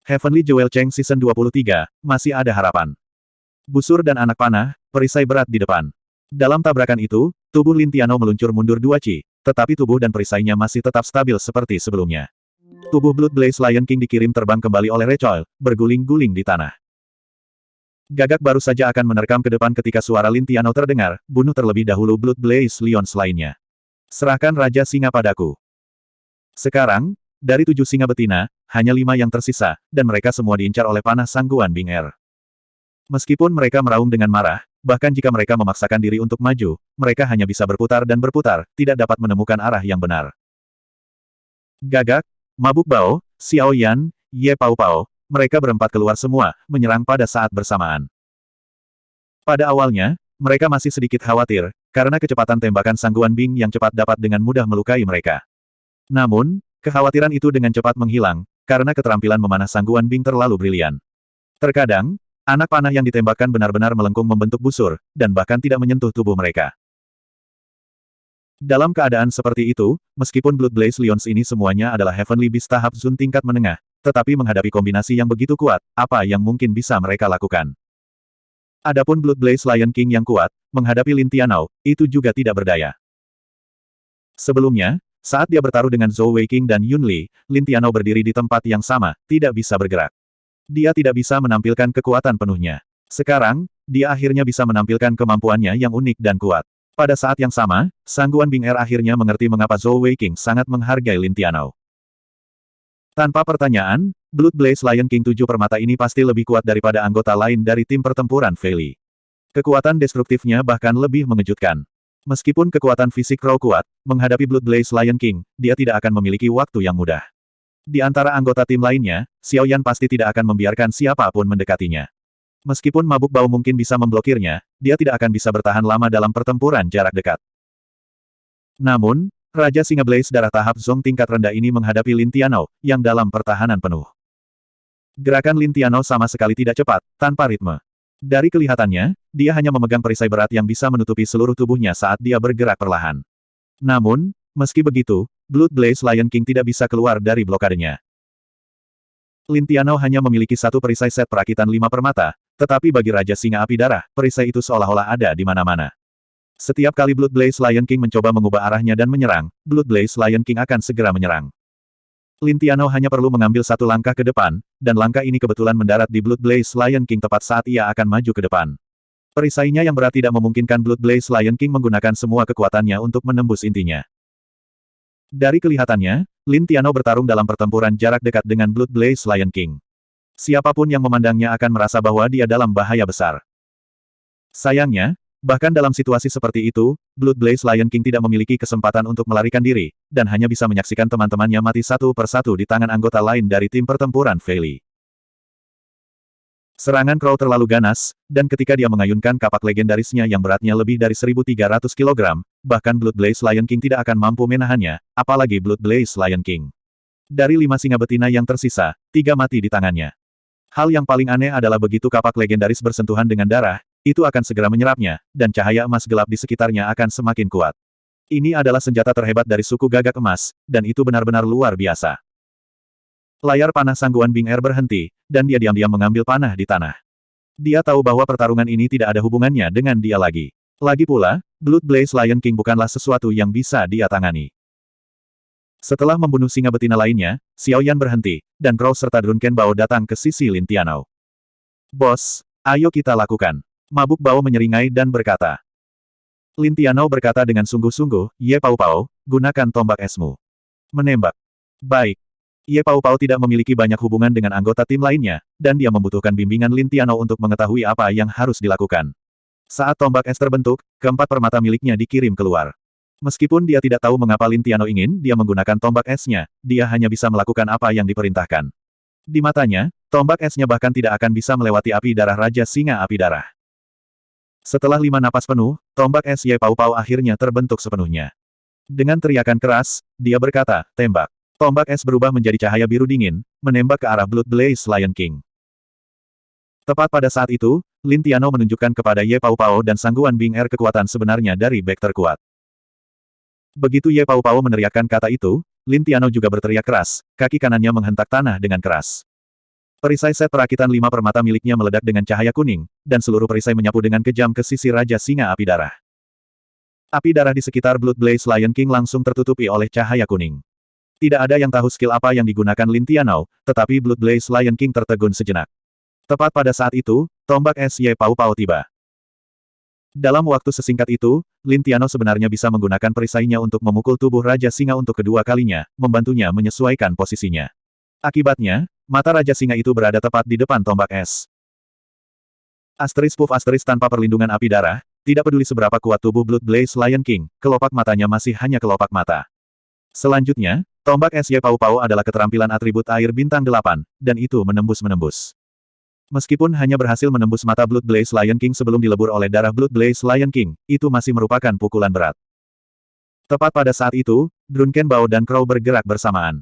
Heavenly Jewel Cheng Season 23, masih ada harapan. Busur dan anak panah, perisai berat di depan. Dalam tabrakan itu, tubuh Lin Tianou meluncur mundur 2 ci, tetapi tubuh dan perisainya masih tetap stabil seperti sebelumnya. Tubuh Blood Blaze Lion King dikirim terbang kembali oleh Recoil, berguling-guling di tanah. Gagak baru saja akan menerkam ke depan ketika suara Lin Tianou terdengar, bunuh terlebih dahulu Blood Blaze Lions lainnya. Serahkan Raja Singa padaku. Sekarang, dari 7 singa betina, hanya 5 yang tersisa, dan mereka semua diincar oleh panah Sangguan Bing Er. Meskipun mereka meraung dengan marah, bahkan jika mereka memaksakan diri untuk maju, mereka hanya bisa berputar dan berputar, tidak dapat menemukan arah yang benar. Gagak, Mabuk Bao, Xiao Yan, Ye Pao Pao, mereka berempat keluar semua, menyerang pada saat bersamaan. Pada awalnya, mereka masih sedikit khawatir, karena kecepatan tembakan Sangguan Bing yang cepat dapat dengan mudah melukai mereka. Namun, kekhawatiran itu dengan cepat menghilang, karena keterampilan memanah Sangguan Bing terlalu brilian. Terkadang, anak panah yang ditembakkan benar-benar melengkung membentuk busur, dan bahkan tidak menyentuh tubuh mereka. Dalam keadaan seperti itu, meskipun Blood Blaze Lions ini semuanya adalah Heavenly Beast tahap Zun tingkat menengah, tetapi menghadapi kombinasi yang begitu kuat, apa yang mungkin bisa mereka lakukan? Adapun Blood Blaze Lion King yang kuat, menghadapi Lin Tianou, itu juga tidak berdaya. Sebelumnya, saat dia bertaruh dengan Zhou Weiqing dan Yun Li, Lin Tianou berdiri di tempat yang sama, tidak bisa bergerak. Dia tidak bisa menampilkan kekuatan penuhnya. Sekarang, dia akhirnya bisa menampilkan kemampuannya yang unik dan kuat. Pada saat yang sama, Sangguan Bing Er akhirnya mengerti mengapa Zhou Weiqing sangat menghargai Lin Tianou. Tanpa pertanyaan, Blood Blaze Lion King 7 permata ini pasti lebih kuat daripada anggota lain dari tim pertempuran Fei Li. Kekuatan destruktifnya bahkan lebih mengejutkan. Meskipun kekuatan fisik Crow kuat, menghadapi Blood Blaze Lion King, dia tidak akan memiliki waktu yang mudah. Di antara anggota tim lainnya, Xiao Yan pasti tidak akan membiarkan siapapun mendekatinya. Meskipun Mabuk Bau mungkin bisa memblokirnya, dia tidak akan bisa bertahan lama dalam pertempuran jarak dekat. Namun, Raja Singa Blaze darah tahap Zong tingkat rendah ini menghadapi Lin Tianou, yang dalam pertahanan penuh. Gerakan Lin Tianou sama sekali tidak cepat, tanpa ritme. Dari kelihatannya, dia hanya memegang perisai berat yang bisa menutupi seluruh tubuhnya saat dia bergerak perlahan. Namun, meski begitu, Blood Blaze Lion King tidak bisa keluar dari blokadenya. Lin Tianou hanya memiliki satu perisai set perakitan 5 permata, tetapi bagi Raja Singa Api Darah, perisai itu seolah-olah ada di mana-mana. Setiap kali Blood Blaze Lion King mencoba mengubah arahnya dan menyerang, Blood Blaze Lion King akan segera menyerang. Lin Tianou hanya perlu mengambil satu langkah ke depan, dan langkah ini kebetulan mendarat di Blood Blaze Lion King tepat saat ia akan maju ke depan. Perisainya yang berat tidak memungkinkan Blood Blaze Lion King menggunakan semua kekuatannya untuk menembus intinya. Dari kelihatannya, Lin Tianou bertarung dalam pertempuran jarak dekat dengan Blood Blaze Lion King. Siapapun yang memandangnya akan merasa bahwa dia dalam bahaya besar. Sayangnya, bahkan dalam situasi seperti itu, Blood Blaze Lion King tidak memiliki kesempatan untuk melarikan diri, dan hanya bisa menyaksikan teman-temannya mati satu persatu di tangan anggota lain dari tim pertempuran Fei Li. Serangan Crow terlalu ganas, dan ketika dia mengayunkan kapak legendarisnya yang beratnya lebih dari 1.300 kg, bahkan Blood Blaze Lion King tidak akan mampu menahannya, apalagi Blood Blaze Lion King. Dari 5 singa betina yang tersisa, 3 mati di tangannya. Hal yang paling aneh adalah begitu kapak legendaris bersentuhan dengan darah, itu akan segera menyerapnya, dan cahaya emas gelap di sekitarnya akan semakin kuat. Ini adalah senjata terhebat dari suku Gagak Emas, dan itu benar-benar luar biasa. Layar panah Sangguan Bing Er berhenti, dan dia diam-diam mengambil panah di tanah. Dia tahu bahwa pertarungan ini tidak ada hubungannya dengan dia lagi. Lagi pula, Blood Blaze Lion King bukanlah sesuatu yang bisa dia tangani. Setelah membunuh singa betina lainnya, Xiao Yan berhenti, dan Crow serta Drunken Bao datang ke sisi Lin Tianou. Bos, ayo kita lakukan. Mabuk Bao menyeringai dan berkata. Lin Tianou berkata dengan sungguh-sungguh, Ye Pao Pao, gunakan tombak esmu. Menembak. Baik. Ye Pao Pao tidak memiliki banyak hubungan dengan anggota tim lainnya, dan dia membutuhkan bimbingan Lin Tianou untuk mengetahui apa yang harus dilakukan. Saat tombak es terbentuk, keempat permata miliknya dikirim keluar. Meskipun dia tidak tahu mengapa Lin Tianou ingin dia menggunakan tombak esnya, dia hanya bisa melakukan apa yang diperintahkan. Di matanya, tombak esnya bahkan tidak akan bisa melewati api darah Raja Singa Api Darah. Setelah 5 napas penuh, tombak es Ye Pao Pao akhirnya terbentuk sepenuhnya. Dengan teriakan keras, dia berkata, tembak. Tombak es berubah menjadi cahaya biru dingin, menembak ke arah Blood Blaze Lion King. Tepat pada saat itu, Lin Tianou menunjukkan kepada Ye Pao Pao dan Sangguan Bing Er kekuatan sebenarnya dari bek terkuat. Begitu Ye Pao Pao meneriakkan kata itu, Lin Tianou juga berteriak keras, kaki kanannya menghentak tanah dengan keras. Perisai set perakitan 5 permata miliknya meledak dengan cahaya kuning, dan seluruh perisai menyapu dengan kejam ke sisi Raja Singa Api Darah. Api darah di sekitar Blood Blaze Lion King langsung tertutupi oleh cahaya kuning. Tidak ada yang tahu skill apa yang digunakan Lin Tianao, tetapi Blood Blaze Lion King tertegun sejenak. Tepat pada saat itu, tombak es Ye Pao Pao tiba. Dalam waktu sesingkat itu, Lin Tianao sebenarnya bisa menggunakan perisainya untuk memukul tubuh Raja Singa untuk kedua kalinya, membantunya menyesuaikan posisinya. Akibatnya, mata Raja Singa itu berada tepat di depan tombak es. Puff tanpa perlindungan api darah, tidak peduli seberapa kuat tubuh Blood Blaze Lion King, kelopak matanya masih hanya kelopak mata. Selanjutnya, tombak es Ye Pao Pao adalah keterampilan atribut air bintang 8, dan itu menembus-menembus. Meskipun hanya berhasil menembus mata Blood Blaze Lion King sebelum dilebur oleh darah Blood Blaze Lion King, itu masih merupakan pukulan berat. Tepat pada saat itu, Drunken Bao dan Crow bergerak bersamaan.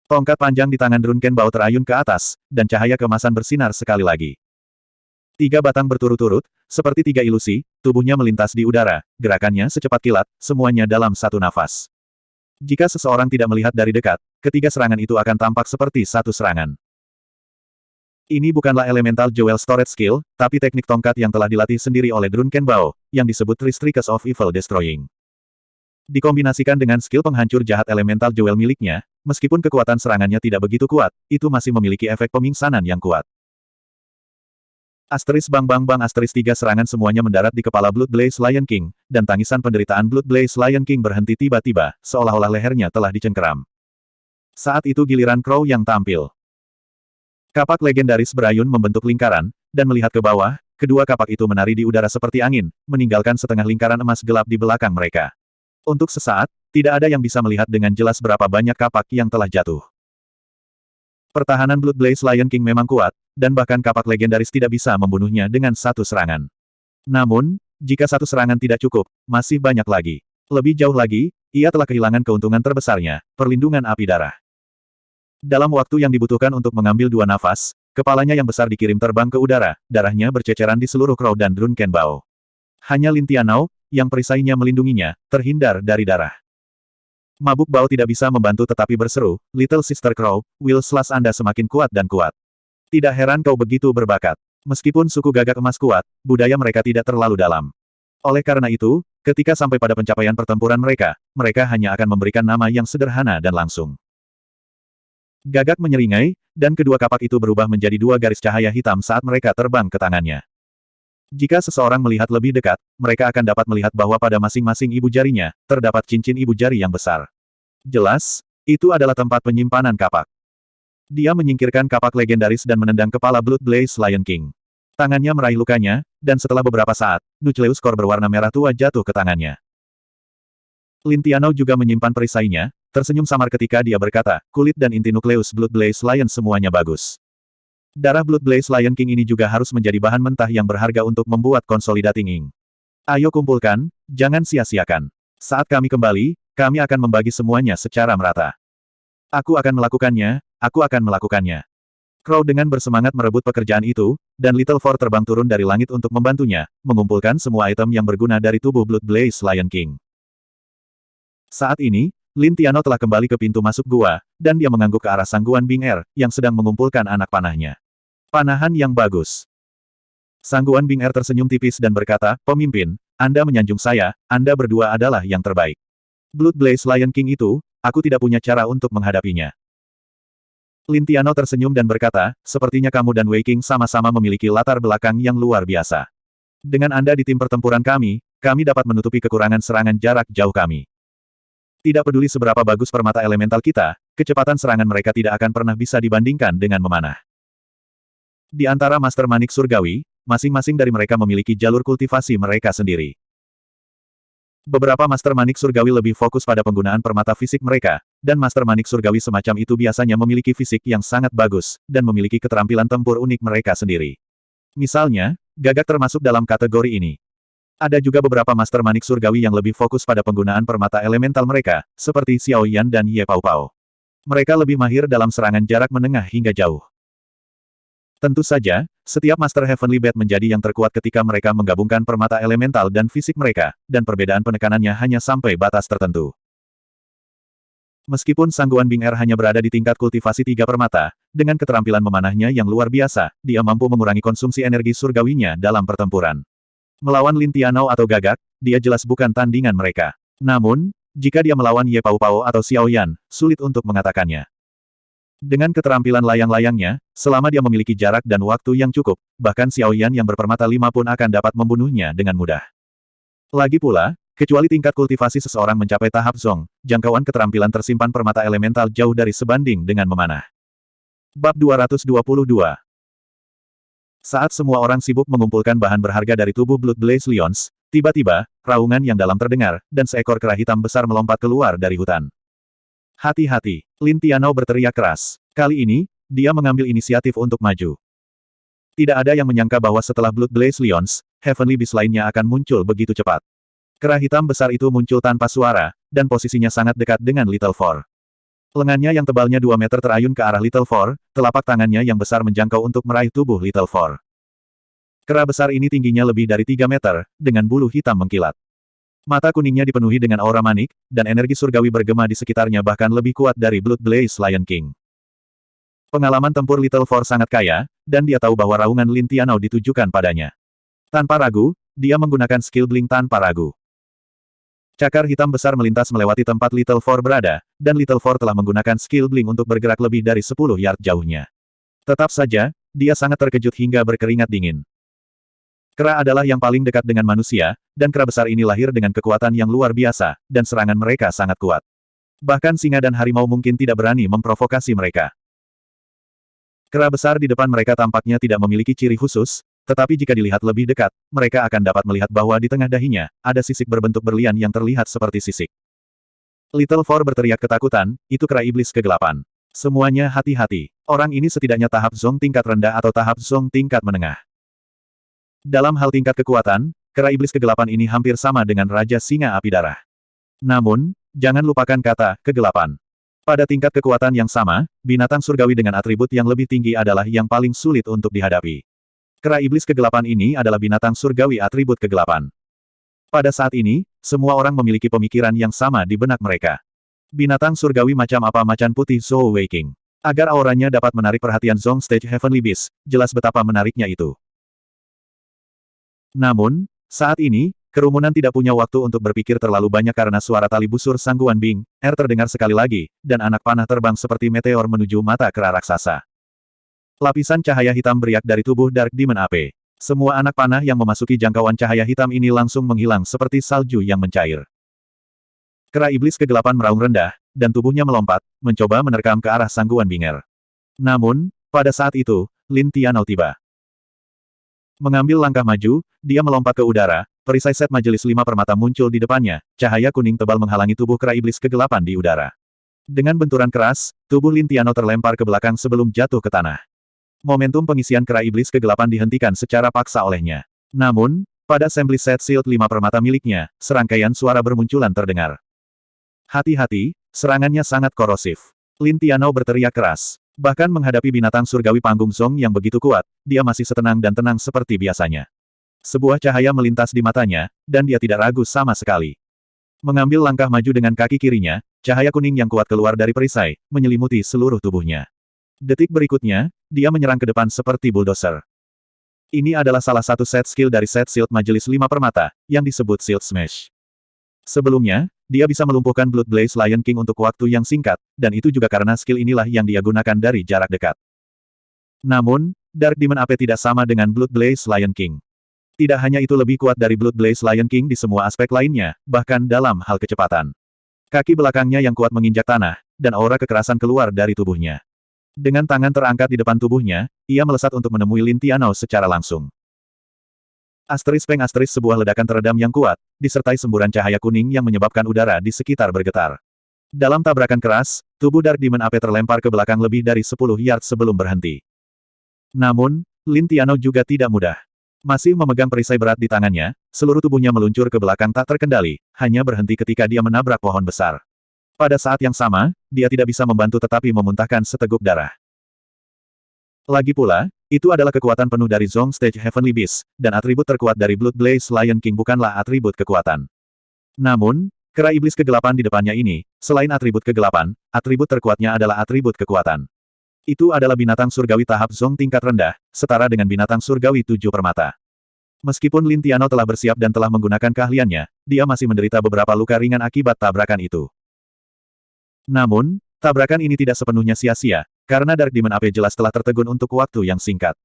Tongkat panjang di tangan Drunken Bao terayun ke atas, dan cahaya keemasan bersinar sekali lagi. 3 batang berturut-turut, seperti 3 ilusi, tubuhnya melintas di udara, gerakannya secepat kilat, semuanya dalam satu nafas. Jika seseorang tidak melihat dari dekat, ketiga serangan itu akan tampak seperti satu serangan. Ini bukanlah Elemental Jewel Storage Skill, tapi teknik tongkat yang telah dilatih sendiri oleh Drunken Bao, yang disebut Three Strikes of Evil Destroying. Dikombinasikan dengan skill penghancur jahat Elemental Jewel miliknya, meskipun kekuatan serangannya tidak begitu kuat, itu masih memiliki efek pemingsanan yang kuat. Bang 3 serangan semuanya mendarat di kepala Blood Blaze Lion King, dan tangisan penderitaan Blood Blaze Lion King berhenti tiba-tiba, seolah-olah lehernya telah dicengkeram. Saat itu giliran Crow yang tampil. Kapak legendaris berayun membentuk lingkaran, dan melihat ke bawah, kedua kapak itu menari di udara seperti angin, meninggalkan setengah lingkaran emas gelap di belakang mereka. Untuk sesaat, tidak ada yang bisa melihat dengan jelas berapa banyak kapak yang telah jatuh. Pertahanan Blood Blaze Lion King memang kuat, dan bahkan kapak legendaris tidak bisa membunuhnya dengan satu serangan. Namun, jika satu serangan tidak cukup, masih banyak lagi. Lebih jauh lagi, ia telah kehilangan keuntungan terbesarnya, perlindungan api darah. Dalam waktu yang dibutuhkan untuk mengambil 2 nafas, kepalanya yang besar dikirim terbang ke udara, darahnya berceceran di seluruh Crow dan Drunken Bao. Hanya Lin Tianao, yang perisainya melindunginya, terhindar dari darah. Mabuk Bao tidak bisa membantu tetapi berseru, "Little Sister Crow, will slash Anda semakin kuat dan kuat. Tidak heran kau begitu berbakat. Meskipun suku gagak emas kuat, budaya mereka tidak terlalu dalam. Oleh karena itu, ketika sampai pada pencapaian pertempuran mereka, mereka hanya akan memberikan nama yang sederhana dan langsung." Gagak menyeringai, dan kedua kapak itu berubah menjadi 2 garis cahaya hitam saat mereka terbang ke tangannya. Jika seseorang melihat lebih dekat, mereka akan dapat melihat bahwa pada masing-masing ibu jarinya, terdapat cincin ibu jari yang besar. Jelas, itu adalah tempat penyimpanan kapak. Dia menyingkirkan kapak legendaris dan menendang kepala Blood Blaze Lion King. Tangannya meraih lukanya, dan setelah beberapa saat, Nucleus Core berwarna merah tua jatuh ke tangannya. Lin Tianao juga menyimpan perisainya, tersenyum samar ketika dia berkata, "Kulit dan inti Nucleus Blood Blaze Lion semuanya bagus. Darah Blood Blaze Lion King ini juga harus menjadi bahan mentah yang berharga untuk membuat Consolidating Ink. Ayo kumpulkan, jangan sia-siakan. Saat kami kembali, kami akan membagi semuanya secara merata. Aku akan melakukannya. Crow dengan bersemangat merebut pekerjaan itu, dan Little Four terbang turun dari langit untuk membantunya, mengumpulkan semua item yang berguna dari tubuh Blood Blaze Lion King. Saat ini, Lin Tianao telah kembali ke pintu masuk gua, dan dia mengangguk ke arah Sangguan Bing Er, yang sedang mengumpulkan anak panahnya. Panahan yang bagus. Sangguan Bing Er tersenyum tipis dan berkata, "Pemimpin, Anda menyanjung saya, Anda berdua adalah yang terbaik. Blood Blaze Lion King itu, aku tidak punya cara untuk menghadapinya." Lin Tianao tersenyum dan berkata, "Sepertinya kamu dan Wei King sama-sama memiliki latar belakang yang luar biasa. Dengan Anda di tim pertempuran kami dapat menutupi kekurangan serangan jarak jauh kami. Tidak peduli seberapa bagus permata elemental kita, kecepatan serangan mereka tidak akan pernah bisa dibandingkan dengan memanah. Di antara Master Manik Surgawi, masing-masing dari mereka memiliki jalur kultivasi mereka sendiri. Beberapa Master Manik Surgawi lebih fokus pada penggunaan permata fisik mereka, dan Master Manik Surgawi semacam itu biasanya memiliki fisik yang sangat bagus, dan memiliki keterampilan tempur unik mereka sendiri. Misalnya, Gagak termasuk dalam kategori ini. Ada juga beberapa Master Manik Surgawi yang lebih fokus pada penggunaan permata elemental mereka, seperti Xiao Yan dan Ye Pao Pao. Mereka lebih mahir dalam serangan jarak menengah hingga jauh. Tentu saja, setiap Master Heavenly Bat menjadi yang terkuat ketika mereka menggabungkan permata elemental dan fisik mereka, dan perbedaan penekanannya hanya sampai batas tertentu. Meskipun Sangguan Bing Er hanya berada di tingkat kultivasi 3 permata, dengan keterampilan memanahnya yang luar biasa, dia mampu mengurangi konsumsi energi surgawinya dalam pertempuran. Melawan Lin Tianao atau Gagak, dia jelas bukan tandingan mereka. Namun, jika dia melawan Ye Pao Pao atau Xiao Yan, sulit untuk mengatakannya. Dengan keterampilan layang-layangnya, selama dia memiliki jarak dan waktu yang cukup, bahkan Xiao Yan yang berpermata 5 pun akan dapat membunuhnya dengan mudah. Lagi pula, kecuali tingkat kultivasi seseorang mencapai tahap Zong, jangkauan keterampilan tersimpan permata elemental jauh dari sebanding dengan memanah. Bab 222. Saat semua orang sibuk mengumpulkan bahan berharga dari tubuh Blood Blaze Lions, tiba-tiba, raungan yang dalam terdengar, dan seekor kera hitam besar melompat keluar dari hutan. Hati-hati, Lin Tianao berteriak keras. Kali ini, dia mengambil inisiatif untuk maju. Tidak ada yang menyangka bahwa setelah Blood Blaze Lions, Heavenly Beast lainnya akan muncul begitu cepat. Kera hitam besar itu muncul tanpa suara, dan posisinya sangat dekat dengan Little Four. Lengannya yang tebalnya 2 meter terayun ke arah Little Four, telapak tangannya yang besar menjangkau untuk meraih tubuh Little Four. Kera besar ini tingginya lebih dari 3 meter, dengan bulu hitam mengkilat. Mata kuningnya dipenuhi dengan aura manik, dan energi surgawi bergema di sekitarnya bahkan lebih kuat dari Blood Blaze Lion King. Pengalaman tempur Little Four sangat kaya, dan dia tahu bahwa raungan Lin Tianao ditujukan padanya. Tanpa ragu, dia menggunakan skill blink tanpa ragu. Cakar hitam besar melintas melewati tempat Little Four berada, dan Little Four telah menggunakan skill blink untuk bergerak lebih dari 10 yard jauhnya. Tetap saja, dia sangat terkejut hingga berkeringat dingin. Kera adalah yang paling dekat dengan manusia, dan kera besar ini lahir dengan kekuatan yang luar biasa, dan serangan mereka sangat kuat. Bahkan singa dan harimau mungkin tidak berani memprovokasi mereka. Kera besar di depan mereka tampaknya tidak memiliki ciri khusus, tetapi jika dilihat lebih dekat, mereka akan dapat melihat bahwa di tengah dahinya, ada sisik berbentuk berlian yang terlihat seperti sisik. Little Four berteriak ketakutan, itu kera iblis kegelapan. Semuanya hati-hati, orang ini setidaknya tahap Zong tingkat rendah atau tahap Zong tingkat menengah. Dalam hal tingkat kekuatan, kera iblis kegelapan ini hampir sama dengan Raja Singa Api Darah. Namun, jangan lupakan kata, kegelapan. Pada tingkat kekuatan yang sama, binatang surgawi dengan atribut yang lebih tinggi adalah yang paling sulit untuk dihadapi. Kera iblis kegelapan ini adalah binatang surgawi atribut kegelapan. Pada saat ini, semua orang memiliki pemikiran yang sama di benak mereka. Binatang surgawi macam apa macan putih Zhou Weiking. Agar auranya dapat menarik perhatian Zong Stage Heavenly Beast, jelas betapa menariknya itu. Namun, saat ini, kerumunan tidak punya waktu untuk berpikir terlalu banyak karena suara tali busur Sangguan Bing Er terdengar sekali lagi, dan anak panah terbang seperti meteor menuju mata kera raksasa. Lapisan cahaya hitam beriak dari tubuh Dark Demon AP. Semua anak panah yang memasuki jangkauan cahaya hitam ini langsung menghilang seperti salju yang mencair. Kera iblis kegelapan meraung rendah, dan tubuhnya melompat, mencoba menerkam ke arah Sangguan Bing Er. Namun, pada saat itu, Lin Tianao tiba. Mengambil langkah maju, dia melompat ke udara, perisai set majelis 5 permata muncul di depannya, cahaya kuning tebal menghalangi tubuh kera iblis kegelapan di udara. Dengan benturan keras, tubuh Lin Tianao terlempar ke belakang sebelum jatuh ke tanah. Momentum pengisian kera iblis kegelapan dihentikan secara paksa olehnya. Namun, pada assembly set shield 5 permata miliknya, serangkaian suara bermunculan terdengar. Hati-hati, serangannya sangat korosif. Lin Tianao berteriak keras. Bahkan menghadapi binatang surgawi panggung Zong yang begitu kuat, dia masih setenang dan tenang seperti biasanya. Sebuah cahaya melintas di matanya, dan dia tidak ragu sama sekali. Mengambil langkah maju dengan kaki kirinya, cahaya kuning yang kuat keluar dari perisai, menyelimuti seluruh tubuhnya. Detik berikutnya, dia menyerang ke depan seperti bulldozer. Ini adalah salah satu set skill dari set shield majelis 5 permata, yang disebut Shield Smash. Sebelumnya, dia bisa melumpuhkan Blood Blaze Lion King untuk waktu yang singkat, dan itu juga karena skill inilah yang dia gunakan dari jarak dekat. Namun, Dark Demon AP tidak sama dengan Blood Blaze Lion King. Tidak hanya itu lebih kuat dari Blood Blaze Lion King di semua aspek lainnya, bahkan dalam hal kecepatan. Kaki belakangnya yang kuat menginjak tanah, dan aura kekerasan keluar dari tubuhnya. Dengan tangan terangkat di depan tubuhnya, ia melesat untuk menemui Lin Tianao secara langsung. Peng sebuah ledakan teredam yang kuat, disertai semburan cahaya kuning yang menyebabkan udara di sekitar bergetar. Dalam tabrakan keras, tubuh Dark Demon AP terlempar ke belakang lebih dari 10 yard sebelum berhenti. Namun, Lin Tianao juga tidak mudah. Masih memegang perisai berat di tangannya, seluruh tubuhnya meluncur ke belakang tak terkendali, hanya berhenti ketika dia menabrak pohon besar. Pada saat yang sama, dia tidak bisa membantu tetapi memuntahkan seteguk darah. Lagi pula, itu adalah kekuatan penuh dari Zong Stage Heavenly Beast, dan atribut terkuat dari Blood Blaze Lion King bukanlah atribut kekuatan. Namun, Kera iblis kegelapan di depannya ini, selain atribut kegelapan, atribut terkuatnya adalah atribut kekuatan. Itu adalah binatang surgawi tahap Zong tingkat rendah, setara dengan binatang surgawi 7 permata. Meskipun Lin Tiano telah bersiap dan telah menggunakan keahliannya, dia masih menderita beberapa luka ringan akibat tabrakan itu. Namun, tabrakan ini tidak sepenuhnya sia-sia, karena Dark Demon AP jelas telah tertegun untuk waktu yang singkat.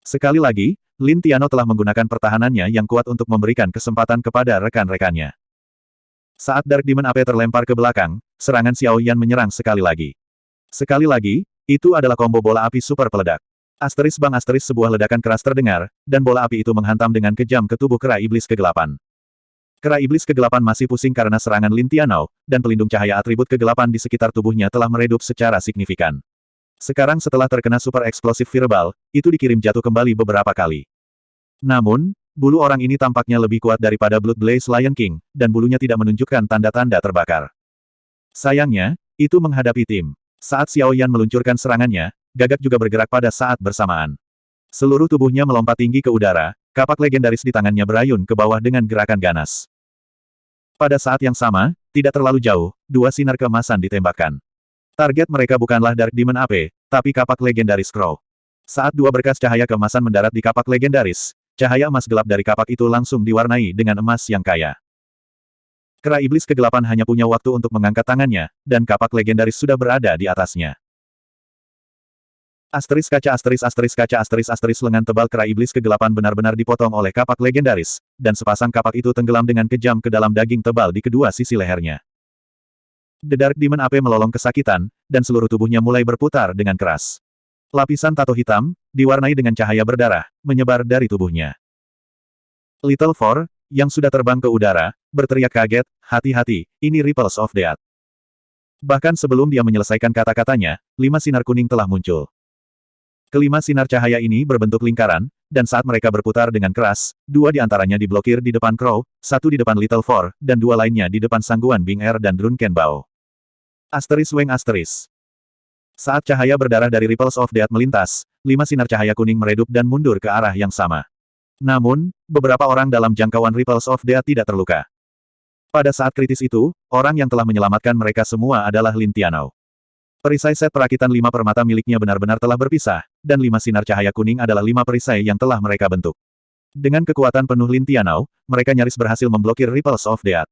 Sekali lagi, Lin Tiano telah menggunakan pertahanannya yang kuat untuk memberikan kesempatan kepada rekan-rekannya. Saat Dark Demon AP terlempar ke belakang, serangan Xiao Yan menyerang sekali lagi. Sekali lagi, itu adalah combo bola api super peledak. Asteris bang asteris sebuah ledakan keras terdengar, dan bola api itu menghantam dengan kejam ke tubuh kera iblis kegelapan. Kera iblis kegelapan masih pusing karena serangan Lin Tiano, dan pelindung cahaya atribut kegelapan di sekitar tubuhnya telah meredup secara signifikan. Sekarang setelah terkena super eksplosif verbal, itu dikirim jatuh kembali beberapa kali. Namun, bulu orang ini tampaknya lebih kuat daripada Blood Blaze Lion King, dan bulunya tidak menunjukkan tanda-tanda terbakar. Sayangnya, itu menghadapi tim. Saat Xiao Yan meluncurkan serangannya, Gagak juga bergerak pada saat bersamaan. Seluruh tubuhnya melompat tinggi ke udara, kapak legendaris di tangannya berayun ke bawah dengan gerakan ganas. Pada saat yang sama, tidak terlalu jauh, dua sinar keemasan ditembakkan. Target mereka bukanlah Dark Demon AP, tapi kapak legendaris Crow. Saat dua berkas cahaya keemasan mendarat di kapak legendaris, cahaya emas gelap dari kapak itu langsung diwarnai dengan emas yang kaya. Kera iblis kegelapan hanya punya waktu untuk mengangkat tangannya, dan kapak legendaris sudah berada di atasnya. Asteris kaca asteris asteris kaca asteris asteris lengan tebal kera iblis kegelapan benar-benar dipotong oleh kapak legendaris, dan sepasang kapak itu tenggelam dengan kejam ke dalam daging tebal di kedua sisi lehernya. The Dark Demon AP melolong kesakitan, dan seluruh tubuhnya mulai berputar dengan keras. Lapisan tato hitam, diwarnai dengan cahaya berdarah, menyebar dari tubuhnya. Little Four, yang sudah terbang ke udara, berteriak kaget, hati-hati, ini Ripples of Death. Bahkan sebelum dia menyelesaikan kata-katanya, 5 sinar kuning telah muncul. Kelima sinar cahaya ini berbentuk lingkaran, dan saat mereka berputar dengan keras, 2 di antaranya diblokir di depan Crow, 1 di depan Little Four, dan 2 lainnya di depan Sangguan Bing Er dan Drunken Bao. Asteris Weng Asteris. Saat cahaya berdarah dari Ripples of Death melintas, 5 sinar cahaya kuning meredup dan mundur ke arah yang sama. Namun, beberapa orang dalam jangkauan Ripples of Death tidak terluka. Pada saat kritis itu, orang yang telah menyelamatkan mereka semua adalah Lin Tiano. Perisai set perakitan 5 permata miliknya benar-benar telah berpisah, dan 5 sinar cahaya kuning adalah 5 perisai yang telah mereka bentuk. Dengan kekuatan penuh Lin Tiano, mereka nyaris berhasil memblokir Ripples of Death.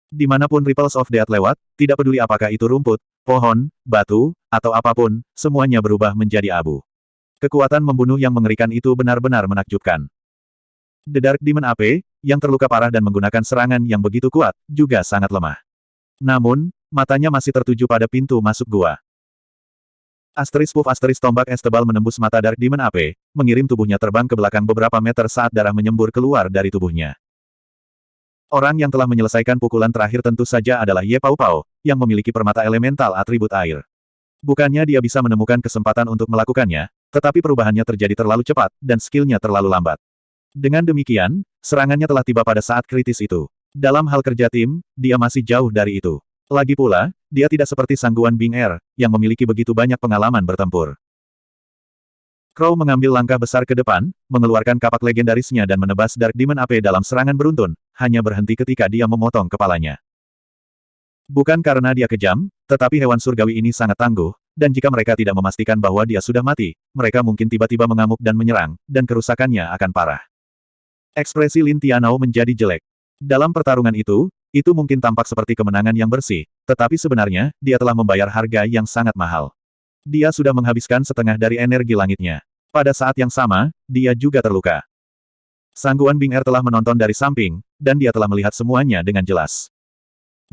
Dimanapun Ripples of Death lewat, tidak peduli apakah itu rumput, pohon, batu, atau apapun, semuanya berubah menjadi abu. Kekuatan membunuh yang mengerikan itu benar-benar menakjubkan. The Dark Demon AP, yang terluka parah dan menggunakan serangan yang begitu kuat, juga sangat lemah. Namun, matanya masih tertuju pada pintu masuk gua. Asteris puff asteris tombak es tebal menembus mata Dark Demon AP, mengirim tubuhnya terbang ke belakang beberapa meter saat darah menyembur keluar dari tubuhnya. Orang yang telah menyelesaikan pukulan terakhir tentu saja adalah Ye Pao Pao, yang memiliki permata elemental atribut air. Bukannya dia bisa menemukan kesempatan untuk melakukannya, tetapi perubahannya terjadi terlalu cepat, dan skillnya terlalu lambat. Dengan demikian, serangannya telah tiba pada saat kritis itu. Dalam hal kerja tim, dia masih jauh dari itu. Lagi pula, dia tidak seperti Sangguan Bing Er, yang memiliki begitu banyak pengalaman bertempur. Crow mengambil langkah besar ke depan, mengeluarkan kapak legendarisnya dan menebas Dark Demon AP dalam serangan beruntun, hanya berhenti ketika dia memotong kepalanya. Bukan karena dia kejam, tetapi hewan surgawi ini sangat tangguh, dan jika mereka tidak memastikan bahwa dia sudah mati, mereka mungkin tiba-tiba mengamuk dan menyerang, dan kerusakannya akan parah. Ekspresi Lin Tiano menjadi jelek. Dalam pertarungan itu mungkin tampak seperti kemenangan yang bersih, tetapi sebenarnya, dia telah membayar harga yang sangat mahal. Dia sudah menghabiskan setengah dari energi langitnya. Pada saat yang sama, dia juga terluka. Sangguan Bing Er telah menonton dari samping, dan dia telah melihat semuanya dengan jelas.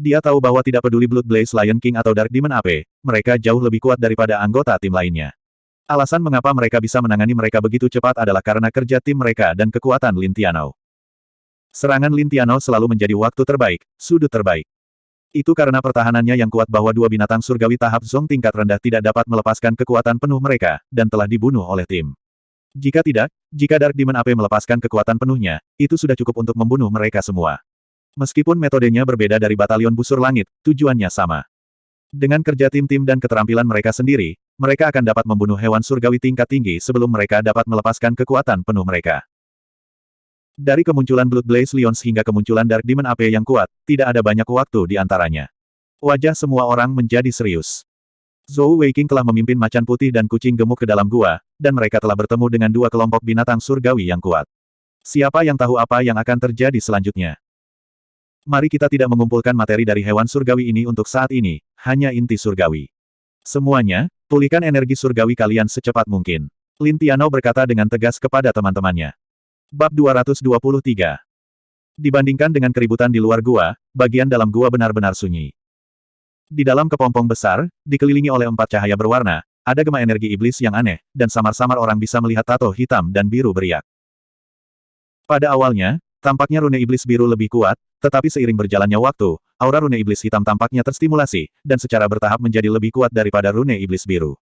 Dia tahu bahwa tidak peduli Blood Blaze Lion King atau Dark Demon AP, mereka jauh lebih kuat daripada anggota tim lainnya. Alasan mengapa mereka bisa menangani mereka begitu cepat adalah karena kerja tim mereka dan kekuatan Lin Tiano. Serangan Lin Tiano selalu menjadi waktu terbaik, sudut terbaik. Itu karena pertahanannya yang kuat bahwa dua binatang surgawi tahap Zong tingkat rendah tidak dapat melepaskan kekuatan penuh mereka, dan telah dibunuh oleh tim. Jika tidak, jika Dark Demon AP melepaskan kekuatan penuhnya, itu sudah cukup untuk membunuh mereka semua. Meskipun metodenya berbeda dari Batalion Busur Langit, tujuannya sama. Dengan kerja tim-tim dan keterampilan mereka sendiri, mereka akan dapat membunuh hewan surgawi tingkat tinggi sebelum mereka dapat melepaskan kekuatan penuh mereka. Dari kemunculan Blood Blaze Lions hingga kemunculan Dark Demon AP yang kuat, tidak ada banyak waktu di antaranya. Wajah semua orang menjadi serius. Zhou Weiqing telah memimpin macan putih dan kucing gemuk ke dalam gua, dan mereka telah bertemu dengan dua kelompok binatang surgawi yang kuat. Siapa yang tahu apa yang akan terjadi selanjutnya? Mari kita tidak mengumpulkan materi dari hewan surgawi ini untuk saat ini, hanya inti surgawi. Semuanya, pulihkan energi surgawi kalian secepat mungkin. Lin Tianao berkata dengan tegas kepada teman-temannya. Bab 223. Dibandingkan dengan keributan di luar gua, bagian dalam gua benar-benar sunyi. Di dalam kepompong besar, dikelilingi oleh 4 cahaya berwarna, ada gema energi iblis yang aneh, dan samar-samar orang bisa melihat tato hitam dan biru beriak. Pada awalnya, tampaknya rune iblis biru lebih kuat, tetapi seiring berjalannya waktu, aura rune iblis hitam tampaknya terstimulasi, dan secara bertahap menjadi lebih kuat daripada rune iblis biru.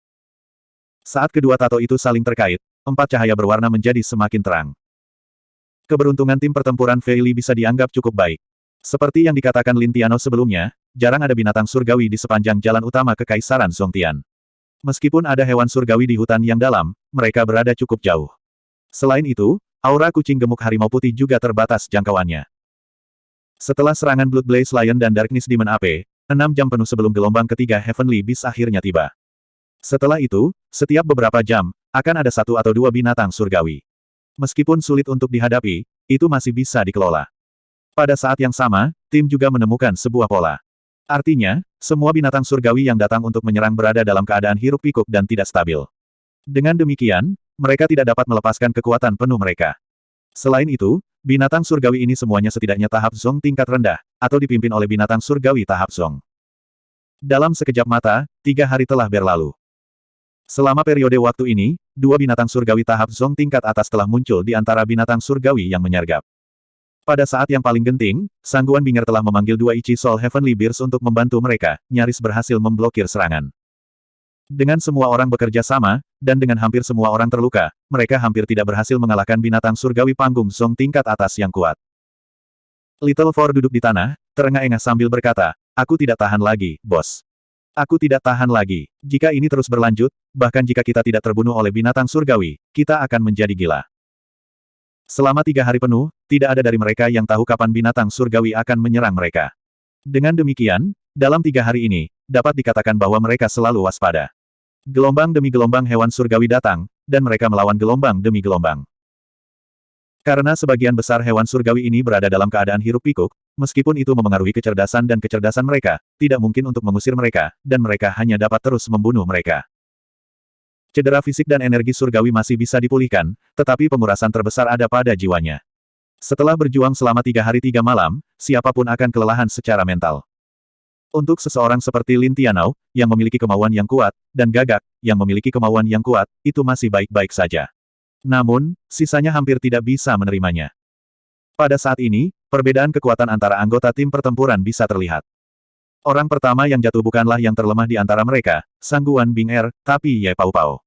Saat kedua tato itu saling terkait, 4 cahaya berwarna menjadi semakin terang. Keberuntungan tim pertempuran Fei Li bisa dianggap cukup baik. Seperti yang dikatakan Lin Tianao sebelumnya, jarang ada binatang surgawi di sepanjang jalan utama Kekaisaran Zongtian. Meskipun ada hewan surgawi di hutan yang dalam, mereka berada cukup jauh. Selain itu, aura kucing gemuk harimau putih juga terbatas jangkauannya. Setelah serangan Blood Blaze Lion dan Darkness Demon AP, 6 jam penuh sebelum gelombang ketiga Heavenly Beast akhirnya tiba. Setelah itu, setiap beberapa jam, akan ada 1 atau 2 binatang surgawi. Meskipun sulit untuk dihadapi, itu masih bisa dikelola. Pada saat yang sama, tim juga menemukan sebuah pola. Artinya, semua binatang surgawi yang datang untuk menyerang berada dalam keadaan hiruk-pikuk dan tidak stabil. Dengan demikian, mereka tidak dapat melepaskan kekuatan penuh mereka. Selain itu, binatang surgawi ini semuanya setidaknya tahap Zong tingkat rendah, atau dipimpin oleh binatang surgawi tahap Zong. Dalam sekejap mata, 3 hari telah berlalu. Selama periode waktu ini, 2 binatang surgawi tahap Zong tingkat atas telah muncul di antara binatang surgawi yang menyergap. Pada saat yang paling genting, Sangguan Binger telah memanggil 2 Ichi Soul Heavenly Bears untuk membantu mereka, nyaris berhasil memblokir serangan. Dengan semua orang bekerja sama, dan dengan hampir semua orang terluka, mereka hampir tidak berhasil mengalahkan binatang surgawi panggung Zong tingkat atas yang kuat. Little Four duduk di tanah, terengah-engah sambil berkata, "Aku tidak tahan lagi, bos. Aku tidak tahan lagi. Jika ini terus berlanjut, bahkan jika kita tidak terbunuh oleh binatang surgawi, kita akan menjadi gila." Selama 3 hari penuh, tidak ada dari mereka yang tahu kapan binatang surgawi akan menyerang mereka. Dengan demikian, dalam 3 hari ini, dapat dikatakan bahwa mereka selalu waspada. Gelombang demi gelombang hewan surgawi datang, dan mereka melawan gelombang demi gelombang. Karena sebagian besar hewan surgawi ini berada dalam keadaan hiruk-pikuk, meskipun itu memengaruhi kecerdasan dan kecerdasan mereka, tidak mungkin untuk mengusir mereka, dan mereka hanya dapat terus membunuh mereka. Cedera fisik dan energi surgawi masih bisa dipulihkan, tetapi pengurasan terbesar ada pada jiwanya. Setelah berjuang selama 3 hari 3 malam, siapapun akan kelelahan secara mental. Untuk seseorang seperti Lin Tianao, yang memiliki kemauan yang kuat, dan Gagak, yang memiliki kemauan yang kuat, itu masih baik-baik saja. Namun, sisanya hampir tidak bisa menerimanya. Pada saat ini, perbedaan kekuatan antara anggota tim pertempuran bisa terlihat. Orang pertama yang jatuh bukanlah yang terlemah di antara mereka, Sangguan Binger, tapi Ye Pao Pao.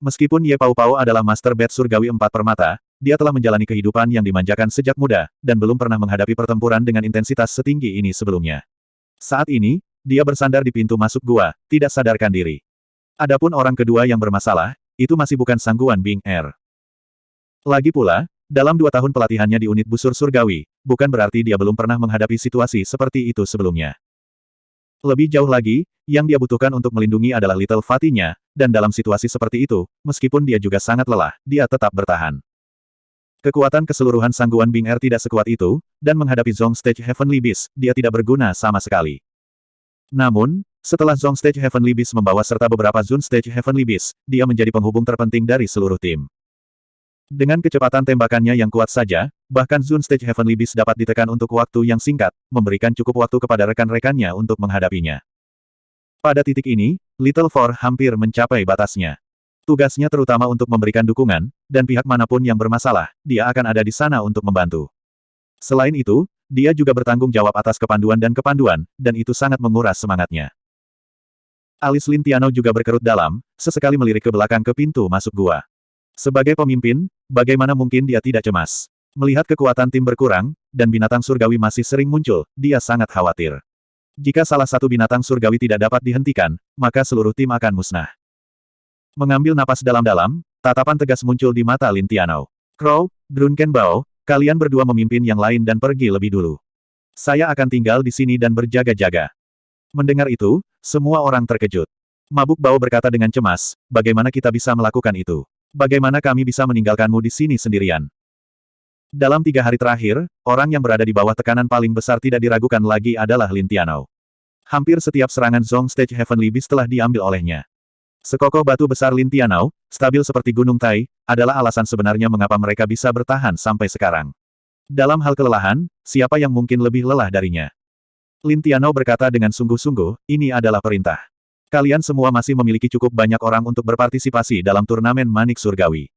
Meskipun Ye Pao Pao adalah Master Bat Surgawi 4 Permata, dia telah menjalani kehidupan yang dimanjakan sejak muda, dan belum pernah menghadapi pertempuran dengan intensitas setinggi ini sebelumnya. Saat ini, dia bersandar di pintu masuk gua, tidak sadarkan diri. Adapun orang kedua yang bermasalah, itu masih bukan Sangguan Binger. Lagi pula, dalam 2 tahun pelatihannya di unit busur surgawi, bukan berarti dia belum pernah menghadapi situasi seperti itu sebelumnya. Lebih jauh lagi, yang dia butuhkan untuk melindungi adalah Little Fatty-nya, dan dalam situasi seperti itu, meskipun dia juga sangat lelah, dia tetap bertahan. Kekuatan keseluruhan Sangguan Binger tidak sekuat itu, dan menghadapi Zong Stage Heavenly Beast, dia tidak berguna sama sekali. Namun, setelah Zong Stage Heavenly Beast membawa serta beberapa Zun Stage Heavenly Beast, dia menjadi penghubung terpenting dari seluruh tim. Dengan kecepatan tembakannya yang kuat saja, bahkan Zun Stage Heavenly Beast dapat ditekan untuk waktu yang singkat, memberikan cukup waktu kepada rekan-rekannya untuk menghadapinya. Pada titik ini, Little Four hampir mencapai batasnya. Tugasnya terutama untuk memberikan dukungan, dan pihak manapun yang bermasalah, dia akan ada di sana untuk membantu. Selain itu, dia juga bertanggung jawab atas kepanduan, dan itu sangat menguras semangatnya. Alis Lin Tianao juga berkerut dalam, sesekali melirik ke belakang ke pintu masuk gua. Sebagai pemimpin, bagaimana mungkin dia tidak cemas? Melihat kekuatan tim berkurang, dan binatang surgawi masih sering muncul, dia sangat khawatir. Jika salah satu binatang surgawi tidak dapat dihentikan, maka seluruh tim akan musnah. Mengambil napas dalam-dalam, tatapan tegas muncul di mata Lin Tianao. Crow, Drunken Bao, kalian berdua memimpin yang lain dan pergi lebih dulu. Saya akan tinggal di sini dan berjaga-jaga. Mendengar itu, semua orang terkejut. Mabuk Bao berkata dengan cemas, bagaimana kita bisa melakukan itu? Bagaimana kami bisa meninggalkanmu di sini sendirian? Dalam 3 hari terakhir, orang yang berada di bawah tekanan paling besar tidak diragukan lagi adalah Lin Tianou. Hampir setiap serangan Zong Stage Heavenly Beast telah diambil olehnya. Sekokoh batu besar Lin Tianou, stabil seperti Gunung Tai, adalah alasan sebenarnya mengapa mereka bisa bertahan sampai sekarang. Dalam hal kelelahan, siapa yang mungkin lebih lelah darinya? Lin Tianou berkata dengan sungguh-sungguh, ini adalah perintah. Kalian semua masih memiliki cukup banyak orang untuk berpartisipasi dalam turnamen Manik Surgawi.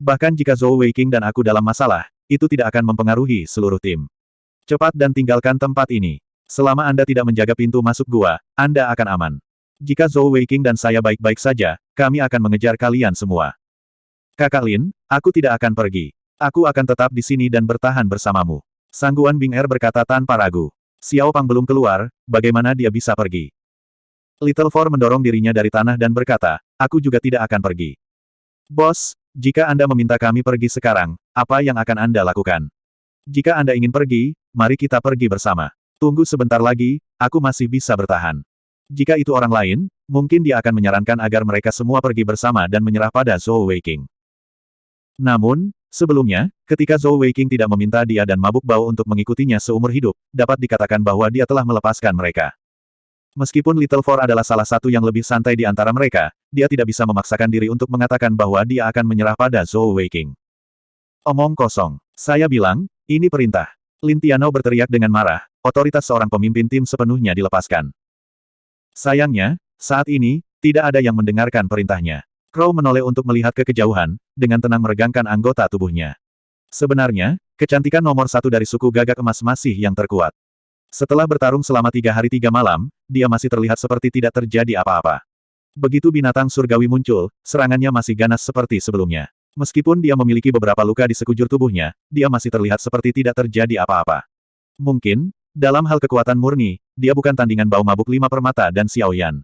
Bahkan jika Zhou Weiqing dan aku dalam masalah, itu tidak akan mempengaruhi seluruh tim. Cepat dan tinggalkan tempat ini. Selama Anda tidak menjaga pintu masuk gua, Anda akan aman. Jika Zhou Weiqing dan saya baik-baik saja, kami akan mengejar kalian semua. Kakak Lin, aku tidak akan pergi. Aku akan tetap di sini dan bertahan bersamamu. Sangguan Bing Er berkata tanpa ragu. Xiao Pang belum keluar, bagaimana dia bisa pergi? Little Four mendorong dirinya dari tanah dan berkata, aku juga tidak akan pergi. Bos, jika Anda meminta kami pergi sekarang, apa yang akan Anda lakukan? Jika Anda ingin pergi, mari kita pergi bersama. Tunggu sebentar lagi, aku masih bisa bertahan. Jika itu orang lain, mungkin dia akan menyarankan agar mereka semua pergi bersama dan menyerah pada Zhou Weiqing. Namun, sebelumnya, ketika Zhou Weiqing tidak meminta dia dan Mabuk Bao untuk mengikutinya seumur hidup, dapat dikatakan bahwa dia telah melepaskan mereka. Meskipun Little Four adalah salah satu yang lebih santai di antara mereka, dia tidak bisa memaksakan diri untuk mengatakan bahwa dia akan menyerah pada Zhou Weiqing. Omong kosong. Saya bilang, ini perintah. Lin Tianou berteriak dengan marah, otoritas seorang pemimpin tim sepenuhnya dilepaskan. Sayangnya, saat ini, tidak ada yang mendengarkan perintahnya. Crow menoleh untuk melihat ke kejauhan, dengan tenang meregangkan anggota tubuhnya. Sebenarnya, kecantikan nomor 1 dari suku Gagak Emas masih yang terkuat. Setelah bertarung selama 3 hari 3 malam, dia masih terlihat seperti tidak terjadi apa-apa. Begitu binatang surgawi muncul, serangannya masih ganas seperti sebelumnya. Meskipun dia memiliki beberapa luka di sekujur tubuhnya, dia masih terlihat seperti tidak terjadi apa-apa. Mungkin, dalam hal kekuatan murni, dia bukan tandingan Bao Mabuk 5 Permata dan Xiao Yan.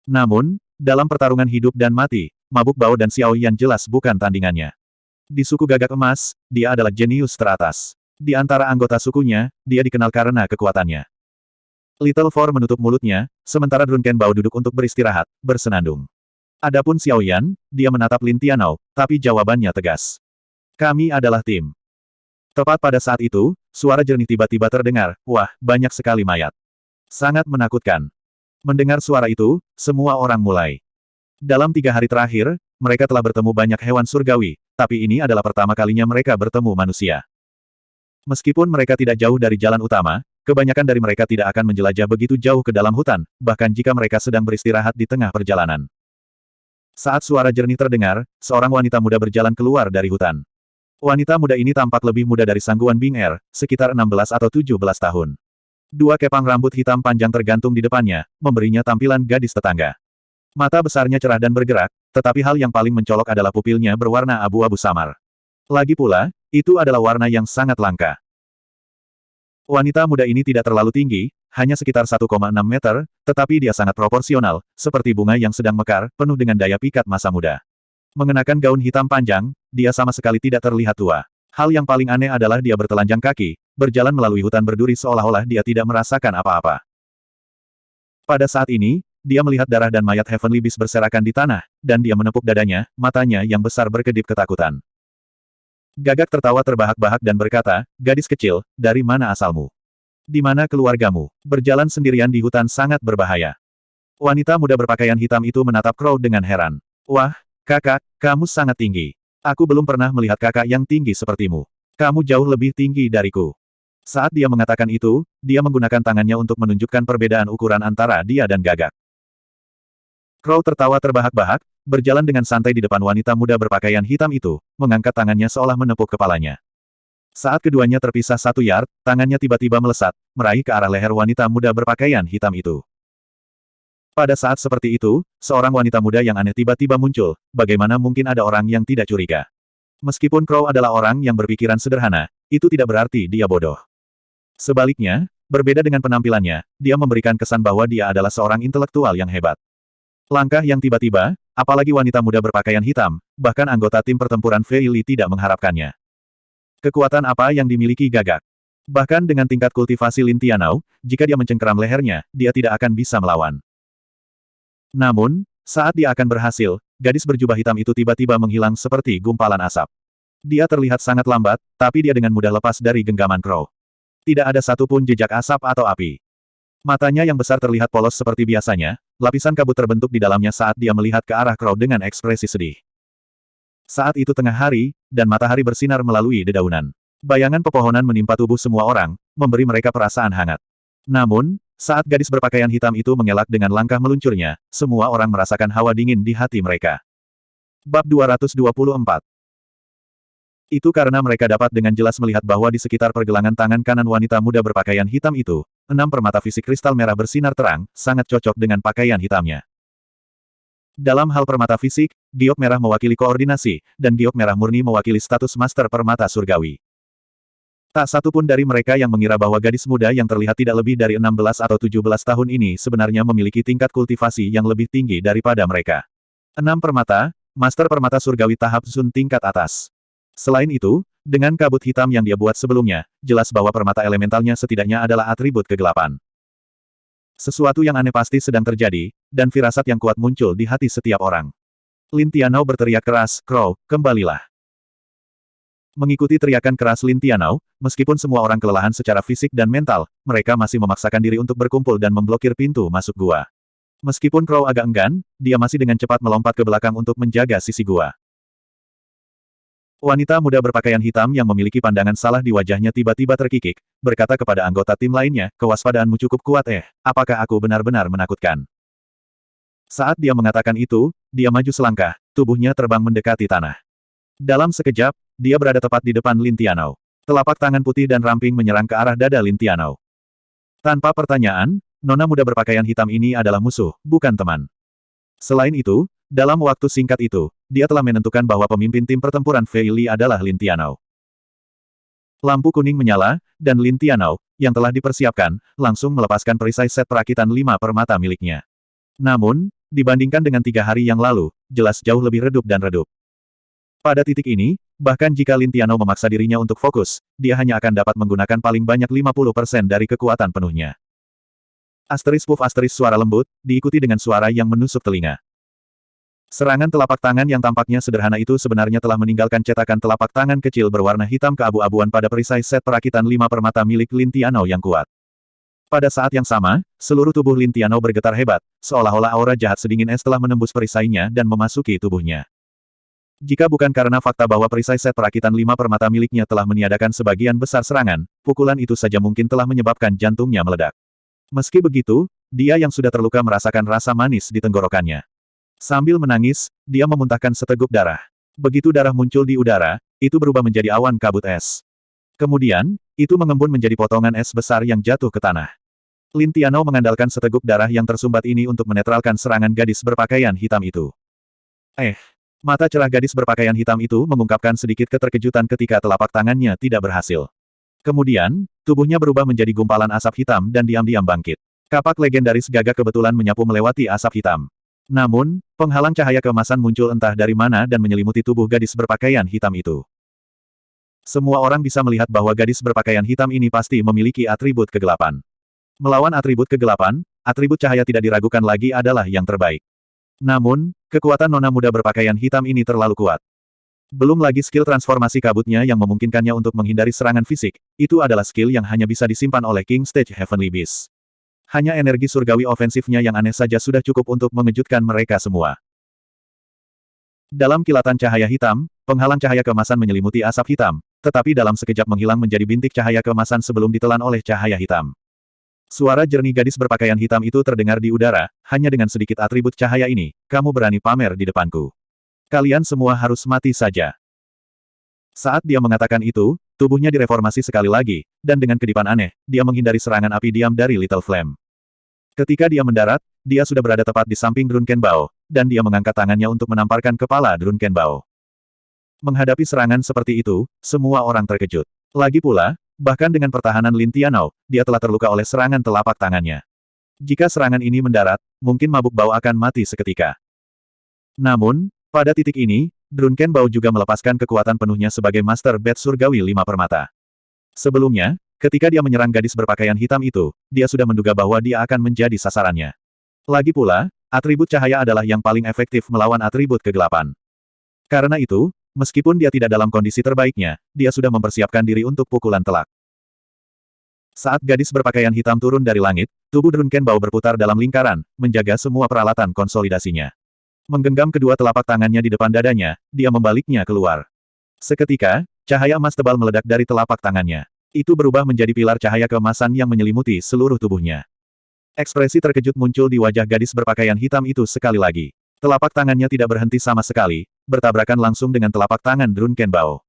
Namun, dalam pertarungan hidup dan mati, Mabuk Bao dan Xiao Yan jelas bukan tandingannya. Di suku Gagak Emas, dia adalah jenius teratas. Di antara anggota sukunya, dia dikenal karena kekuatannya. Little Four menutup mulutnya, sementara Drunken Bao duduk untuk beristirahat, bersenandung. Adapun Xiao Yan, dia menatap Lin Tianou, tapi jawabannya tegas. Kami adalah tim. Tepat pada saat itu, suara jernih tiba-tiba terdengar, wah, banyak sekali mayat. Sangat menakutkan. Mendengar suara itu, semua orang mulai. Dalam 3 hari terakhir, mereka telah bertemu banyak hewan surgawi, tapi ini adalah pertama kalinya mereka bertemu manusia. Meskipun mereka tidak jauh dari jalan utama, kebanyakan dari mereka tidak akan menjelajah begitu jauh ke dalam hutan, bahkan jika mereka sedang beristirahat di tengah perjalanan. Saat suara jernih terdengar, seorang wanita muda berjalan keluar dari hutan. Wanita muda ini tampak lebih muda dari Sangguan Bing Er, sekitar 16 atau 17 tahun. 2 kepang rambut hitam panjang tergantung di depannya, memberinya tampilan gadis tetangga. Mata besarnya cerah dan bergerak, tetapi hal yang paling mencolok adalah pupilnya berwarna abu-abu samar. Lagi pula, itu adalah warna yang sangat langka. Wanita muda ini tidak terlalu tinggi, hanya sekitar 1,6 meter, tetapi dia sangat proporsional, seperti bunga yang sedang mekar, penuh dengan daya pikat masa muda. Mengenakan gaun hitam panjang, dia sama sekali tidak terlihat tua. Hal yang paling aneh adalah dia bertelanjang kaki, berjalan melalui hutan berduri seolah-olah dia tidak merasakan apa-apa. Pada saat ini, dia melihat darah dan mayat Heavenly Beast berserakan di tanah, dan dia menepuk dadanya, matanya yang besar berkedip ketakutan. Gagak tertawa terbahak-bahak dan berkata, gadis kecil, dari mana asalmu? Di mana keluargamu? Berjalan sendirian di hutan sangat berbahaya. Wanita muda berpakaian hitam itu menatap Crow dengan heran. Wah, kakak, kamu sangat tinggi. Aku belum pernah melihat kakak yang tinggi sepertimu. Kamu jauh lebih tinggi dariku. Saat dia mengatakan itu, dia menggunakan tangannya untuk menunjukkan perbedaan ukuran antara dia dan Gagak. Crow tertawa terbahak-bahak, berjalan dengan santai di depan wanita muda berpakaian hitam itu, mengangkat tangannya seolah menepuk kepalanya. Saat keduanya terpisah 1 yard, tangannya tiba-tiba melesat, meraih ke arah leher wanita muda berpakaian hitam itu. Pada saat seperti itu, seorang wanita muda yang aneh tiba-tiba muncul, bagaimana mungkin ada orang yang tidak curiga. Meskipun Crow adalah orang yang berpikiran sederhana, itu tidak berarti dia bodoh. Sebaliknya, berbeda dengan penampilannya, dia memberikan kesan bahwa dia adalah seorang intelektual yang hebat. Langkah yang tiba-tiba, apalagi wanita muda berpakaian hitam, bahkan anggota tim pertempuran Fei Li tidak mengharapkannya. Kekuatan apa yang dimiliki Gagak? Bahkan dengan tingkat kultivasi Lin Tianao, jika dia mencengkeram lehernya, dia tidak akan bisa melawan. Namun, saat dia akan berhasil, gadis berjubah hitam itu tiba-tiba menghilang seperti gumpalan asap. Dia terlihat sangat lambat, tapi dia dengan mudah lepas dari genggaman Crow. Tidak ada satupun jejak asap atau api. Matanya yang besar terlihat polos seperti biasanya, lapisan kabut terbentuk di dalamnya saat dia melihat ke arah Crow dengan ekspresi sedih. Saat itu tengah hari, dan matahari bersinar melalui dedaunan. Bayangan pepohonan menimpa tubuh semua orang, memberi mereka perasaan hangat. Namun, saat gadis berpakaian hitam itu mengelak dengan langkah meluncurnya, semua orang merasakan hawa dingin di hati mereka. Bab 224. Itu karena mereka dapat dengan jelas melihat bahwa di sekitar pergelangan tangan kanan wanita muda berpakaian hitam itu, 6 permata fisik kristal merah bersinar terang, sangat cocok dengan pakaian hitamnya. Dalam hal permata fisik, giok merah mewakili koordinasi, dan giok merah murni mewakili status master permata surgawi. Tak satu pun dari mereka yang mengira bahwa gadis muda yang terlihat tidak lebih dari 16 atau 17 tahun ini sebenarnya memiliki tingkat kultivasi yang lebih tinggi daripada mereka. 6 permata, master permata surgawi tahap Zun tingkat atas. Selain itu, dengan kabut hitam yang dia buat sebelumnya, jelas bahwa permata elementalnya setidaknya adalah atribut kegelapan. Sesuatu yang aneh pasti sedang terjadi, dan firasat yang kuat muncul di hati setiap orang. Lin Tianao berteriak keras, "Crow, kembalilah!" Mengikuti teriakan keras Lin Tianao, meskipun semua orang kelelahan secara fisik dan mental, mereka masih memaksakan diri untuk berkumpul dan memblokir pintu masuk gua. Meskipun Crow agak enggan, dia masih dengan cepat melompat ke belakang untuk menjaga sisi gua. Wanita muda berpakaian hitam yang memiliki pandangan salah di wajahnya tiba-tiba terkikik, berkata kepada anggota tim lainnya, "Kewaspadaanmu cukup kuat apakah aku benar-benar menakutkan?" Saat dia mengatakan itu, dia maju selangkah, tubuhnya terbang mendekati tanah. Dalam sekejap, dia berada tepat di depan Lin Tianao. Telapak tangan putih dan ramping menyerang ke arah dada Lin Tianao. Tanpa pertanyaan, nona muda berpakaian hitam ini adalah musuh, bukan teman. Selain itu, dalam waktu singkat itu, dia telah menentukan bahwa pemimpin tim pertempuran Fei Li adalah Lin Tianao. Lampu kuning menyala, dan Lin Tianao, yang telah dipersiapkan, langsung melepaskan perisai set perakitan 5 permata miliknya. Namun, dibandingkan dengan 3 hari yang lalu, jelas jauh lebih redup dan redup. Pada titik ini, bahkan jika Lin Tianao memaksa dirinya untuk fokus, dia hanya akan dapat menggunakan paling banyak 50% dari kekuatan penuhnya. Puff suara lembut, diikuti dengan suara yang menusuk telinga. Serangan telapak tangan yang tampaknya sederhana itu sebenarnya telah meninggalkan cetakan telapak tangan kecil berwarna hitam keabu-abuan pada perisai set perakitan 5 permata milik Lin Tianao yang kuat. Pada saat yang sama, seluruh tubuh Lin Tianao bergetar hebat, seolah-olah aura jahat sedingin es telah menembus perisainya dan memasuki tubuhnya. Jika bukan karena fakta bahwa perisai set perakitan 5 permata miliknya telah meniadakan sebagian besar serangan, pukulan itu saja mungkin telah menyebabkan jantungnya meledak. Meski begitu, dia yang sudah terluka merasakan rasa manis di tenggorokannya. Sambil menangis, dia memuntahkan seteguk darah. Begitu darah muncul di udara, itu berubah menjadi awan kabut es. Kemudian, itu mengembun menjadi potongan es besar yang jatuh ke tanah. Lin Tianao mengandalkan seteguk darah yang tersumbat ini untuk menetralkan serangan gadis berpakaian hitam itu. Mata cerah gadis berpakaian hitam itu mengungkapkan sedikit keterkejutan ketika telapak tangannya tidak berhasil. Kemudian, tubuhnya berubah menjadi gumpalan asap hitam dan diam-diam bangkit. Kapak legendaris gagak kebetulan menyapu melewati asap hitam. Namun, penghalang cahaya keemasan muncul entah dari mana dan menyelimuti tubuh gadis berpakaian hitam itu. Semua orang bisa melihat bahwa gadis berpakaian hitam ini pasti memiliki atribut kegelapan. Melawan atribut kegelapan, atribut cahaya tidak diragukan lagi adalah yang terbaik. Namun, kekuatan nona muda berpakaian hitam ini terlalu kuat. Belum lagi skill transformasi kabutnya yang memungkinkannya untuk menghindari serangan fisik, itu adalah skill yang hanya bisa disimpan oleh King Stage Heavenly Beast. Hanya energi surgawi ofensifnya yang aneh saja sudah cukup untuk mengejutkan mereka semua. Dalam kilatan cahaya hitam, penghalang cahaya keemasan menyelimuti asap hitam, tetapi dalam sekejap menghilang menjadi bintik cahaya keemasan sebelum ditelan oleh cahaya hitam. Suara jernih gadis berpakaian hitam itu terdengar di udara, hanya dengan sedikit atribut cahaya ini, kamu berani pamer di depanku. Kalian semua harus mati saja. Saat dia mengatakan itu, tubuhnya direformasi sekali lagi, dan dengan kedipan aneh, dia menghindari serangan api diam dari Little Flame. Ketika dia mendarat, dia sudah berada tepat di samping Drunken Bao, dan dia mengangkat tangannya untuk menamparkan kepala Drunken Bao. Menghadapi serangan seperti itu, semua orang terkejut. Lagi pula, bahkan dengan pertahanan Lin Tianao, dia telah terluka oleh serangan telapak tangannya. Jika serangan ini mendarat, mungkin Mabuk Bao akan mati seketika. Namun, pada titik ini, Drunken Bao juga melepaskan kekuatan penuhnya sebagai Master Bat Surgawi 5 permata. Sebelumnya, ketika dia menyerang gadis berpakaian hitam itu, dia sudah menduga bahwa dia akan menjadi sasarannya. Lagi pula, atribut cahaya adalah yang paling efektif melawan atribut kegelapan. Karena itu, meskipun dia tidak dalam kondisi terbaiknya, dia sudah mempersiapkan diri untuk pukulan telak. Saat gadis berpakaian hitam turun dari langit, tubuh Drunken Bao berputar dalam lingkaran, menjaga semua peralatan konsolidasinya. Menggenggam kedua telapak tangannya di depan dadanya, dia membaliknya keluar. Seketika, cahaya emas tebal meledak dari telapak tangannya. Itu berubah menjadi pilar cahaya keemasan yang menyelimuti seluruh tubuhnya. Ekspresi terkejut muncul di wajah gadis berpakaian hitam itu sekali lagi. Telapak tangannya tidak berhenti sama sekali, bertabrakan langsung dengan telapak tangan Drunken Bao.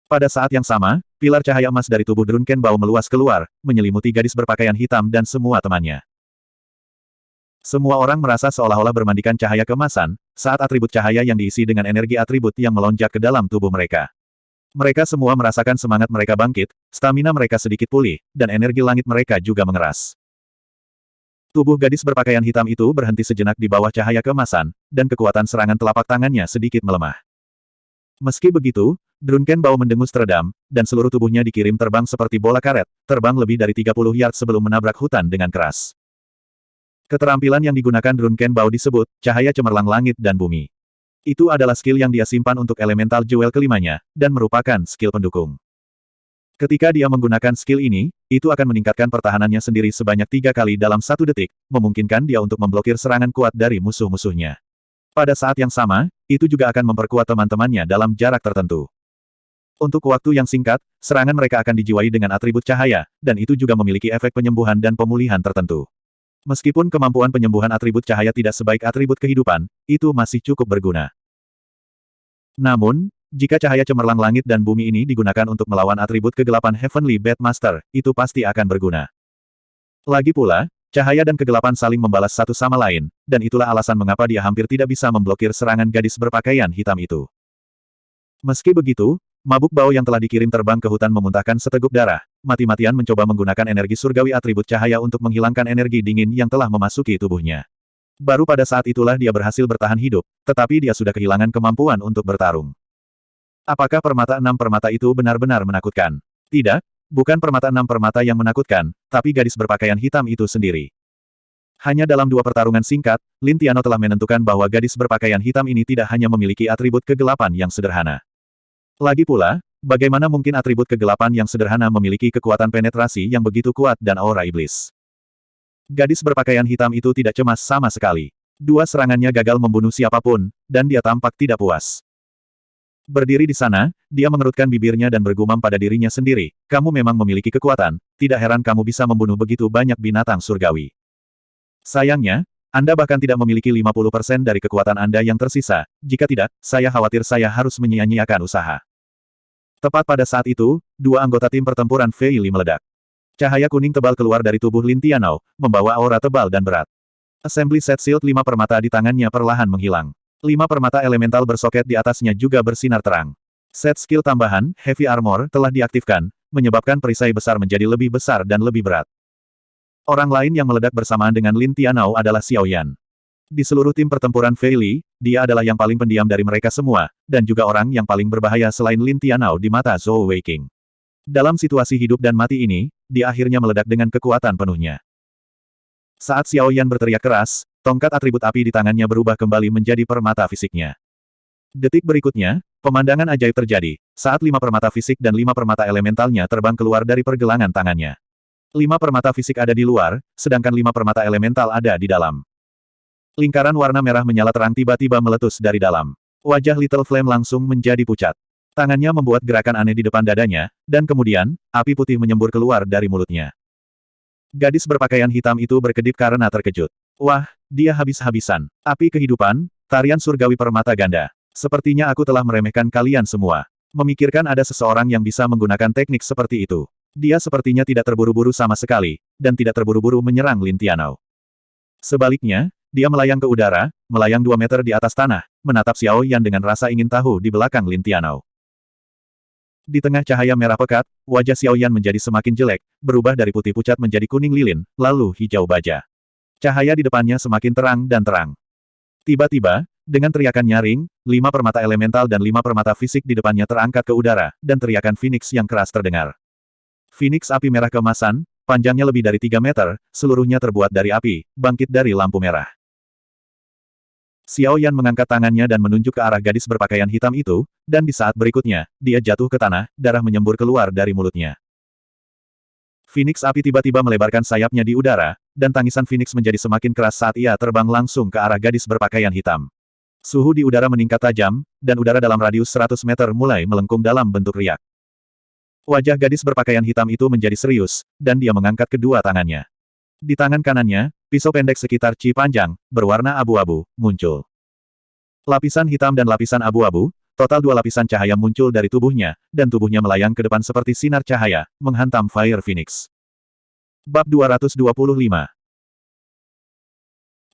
Pada saat yang sama, pilar cahaya emas dari tubuh Drunken Bao meluas keluar, menyelimuti gadis berpakaian hitam dan semua temannya. Semua orang merasa seolah-olah bermandikan cahaya keemasan, saat atribut cahaya yang diisi dengan energi atribut yang melonjak ke dalam tubuh mereka. Mereka semua merasakan semangat mereka bangkit, stamina mereka sedikit pulih, dan energi langit mereka juga mengeras. Tubuh gadis berpakaian hitam itu berhenti sejenak di bawah cahaya keemasan, dan kekuatan serangan telapak tangannya sedikit melemah. Meski begitu, Drunken Bao mendengus teredam, dan seluruh tubuhnya dikirim terbang seperti bola karet, terbang lebih dari 30 yard sebelum menabrak hutan dengan keras. Keterampilan yang digunakan Drunken Bao disebut, cahaya cemerlang langit dan bumi. Itu adalah skill yang dia simpan untuk elemental jewel kelimanya, dan merupakan skill pendukung. Ketika dia menggunakan skill ini, itu akan meningkatkan pertahanannya sendiri sebanyak 3 kali dalam 1 detik, memungkinkan dia untuk memblokir serangan kuat dari musuh-musuhnya. Pada saat yang sama, itu juga akan memperkuat teman-temannya dalam jarak tertentu. Untuk waktu yang singkat, serangan mereka akan dijiwai dengan atribut cahaya, dan itu juga memiliki efek penyembuhan dan pemulihan tertentu. Meskipun kemampuan penyembuhan atribut cahaya tidak sebaik atribut kehidupan, itu masih cukup berguna. Namun, jika cahaya cemerlang langit dan bumi ini digunakan untuk melawan atribut kegelapan Heavenly Bat Master, itu pasti akan berguna. Lagi pula, cahaya dan kegelapan saling membalas satu sama lain, dan itulah alasan mengapa dia hampir tidak bisa memblokir serangan gadis berpakaian hitam itu. Meski begitu, Mabuk Bao yang telah dikirim terbang ke hutan memuntahkan seteguk darah, mati-matian mencoba menggunakan energi surgawi atribut cahaya untuk menghilangkan energi dingin yang telah memasuki tubuhnya. Baru pada saat itulah dia berhasil bertahan hidup, tetapi dia sudah kehilangan kemampuan untuk bertarung. Apakah permata 6 permata itu benar-benar menakutkan? Tidak, bukan permata 6 permata yang menakutkan, tapi gadis berpakaian hitam itu sendiri. Hanya dalam 2 pertarungan singkat, Lin Tiano telah menentukan bahwa gadis berpakaian hitam ini tidak hanya memiliki atribut kegelapan yang sederhana. Lagi pula, bagaimana mungkin atribut kegelapan yang sederhana memiliki kekuatan penetrasi yang begitu kuat dan aura iblis? Gadis berpakaian hitam itu tidak cemas sama sekali. 2 serangannya gagal membunuh siapapun, dan dia tampak tidak puas. Berdiri di sana, dia mengerutkan bibirnya dan bergumam pada dirinya sendiri, kamu memang memiliki kekuatan, tidak heran kamu bisa membunuh begitu banyak binatang surgawi. Sayangnya, Anda bahkan tidak memiliki 50% dari kekuatan Anda yang tersisa, jika tidak, saya khawatir saya harus menyia-nyiakan usaha. Tepat pada saat itu, 2 anggota tim pertempuran Fei Li meledak. Cahaya kuning tebal keluar dari tubuh Lin Tianao, membawa aura tebal dan berat. Assembly Set Shield 5 permata di tangannya perlahan menghilang. 5 permata elemental bersoket di atasnya juga bersinar terang. Set skill tambahan, Heavy Armor, telah diaktifkan, menyebabkan perisai besar menjadi lebih besar dan lebih berat. Orang lain yang meledak bersamaan dengan Lin Tianao adalah Xiao Yan. Di seluruh tim pertempuran Fei Li, dia adalah yang paling pendiam dari mereka semua, dan juga orang yang paling berbahaya selain Lin Tianao di mata Zhou Weiqing. Dalam situasi hidup dan mati ini, dia akhirnya meledak dengan kekuatan penuhnya. Saat Xiao Yan berteriak keras, tongkat atribut api di tangannya berubah kembali menjadi permata fisiknya. Detik berikutnya, pemandangan ajaib terjadi, saat 5 permata fisik dan 5 permata elementalnya terbang keluar dari pergelangan tangannya. 5 permata fisik ada di luar, sedangkan 5 permata elemental ada di dalam. Lingkaran warna merah menyala terang tiba-tiba meletus dari dalam. Wajah Little Flame langsung menjadi pucat. Tangannya membuat gerakan aneh di depan dadanya, dan kemudian, api putih menyembur keluar dari mulutnya. Gadis berpakaian hitam itu berkedip karena terkejut. Wah, dia habis-habisan. Api kehidupan, tarian surgawi permata ganda. Sepertinya aku telah meremehkan kalian semua. Memikirkan ada seseorang yang bisa menggunakan teknik seperti itu. Dia sepertinya tidak terburu-buru sama sekali, dan tidak terburu-buru menyerang Lin Tianao. Sebaliknya, dia melayang ke udara, melayang 2 meter di atas tanah, menatap Xiao Yan dengan rasa ingin tahu di belakang Lin Tianao. Di tengah cahaya merah pekat, wajah Xiao Yan menjadi semakin jelek, berubah dari putih pucat menjadi kuning lilin, lalu hijau baja. Cahaya di depannya semakin terang dan terang. Tiba-tiba, dengan teriakan nyaring, 5 permata elemental dan 5 permata fisik di depannya terangkat ke udara, dan teriakan Phoenix yang keras terdengar. Phoenix api merah keemasan, panjangnya lebih dari 3 meter, seluruhnya terbuat dari api, bangkit dari lampu merah. Xiao Yan mengangkat tangannya dan menunjuk ke arah gadis berpakaian hitam itu, dan di saat berikutnya, dia jatuh ke tanah, darah menyembur keluar dari mulutnya. Phoenix api tiba-tiba melebarkan sayapnya di udara, dan tangisan Phoenix menjadi semakin keras saat ia terbang langsung ke arah gadis berpakaian hitam. Suhu di udara meningkat tajam, dan udara dalam radius 100 meter mulai melengkung dalam bentuk riak. Wajah gadis berpakaian hitam itu menjadi serius, dan dia mengangkat kedua tangannya. Di tangan kanannya, pisau pendek sekitar ci panjang, berwarna abu-abu, muncul. Lapisan hitam dan lapisan abu-abu, total 2 lapisan cahaya muncul dari tubuhnya, dan tubuhnya melayang ke depan seperti sinar cahaya, menghantam Fire Phoenix. Bab 225.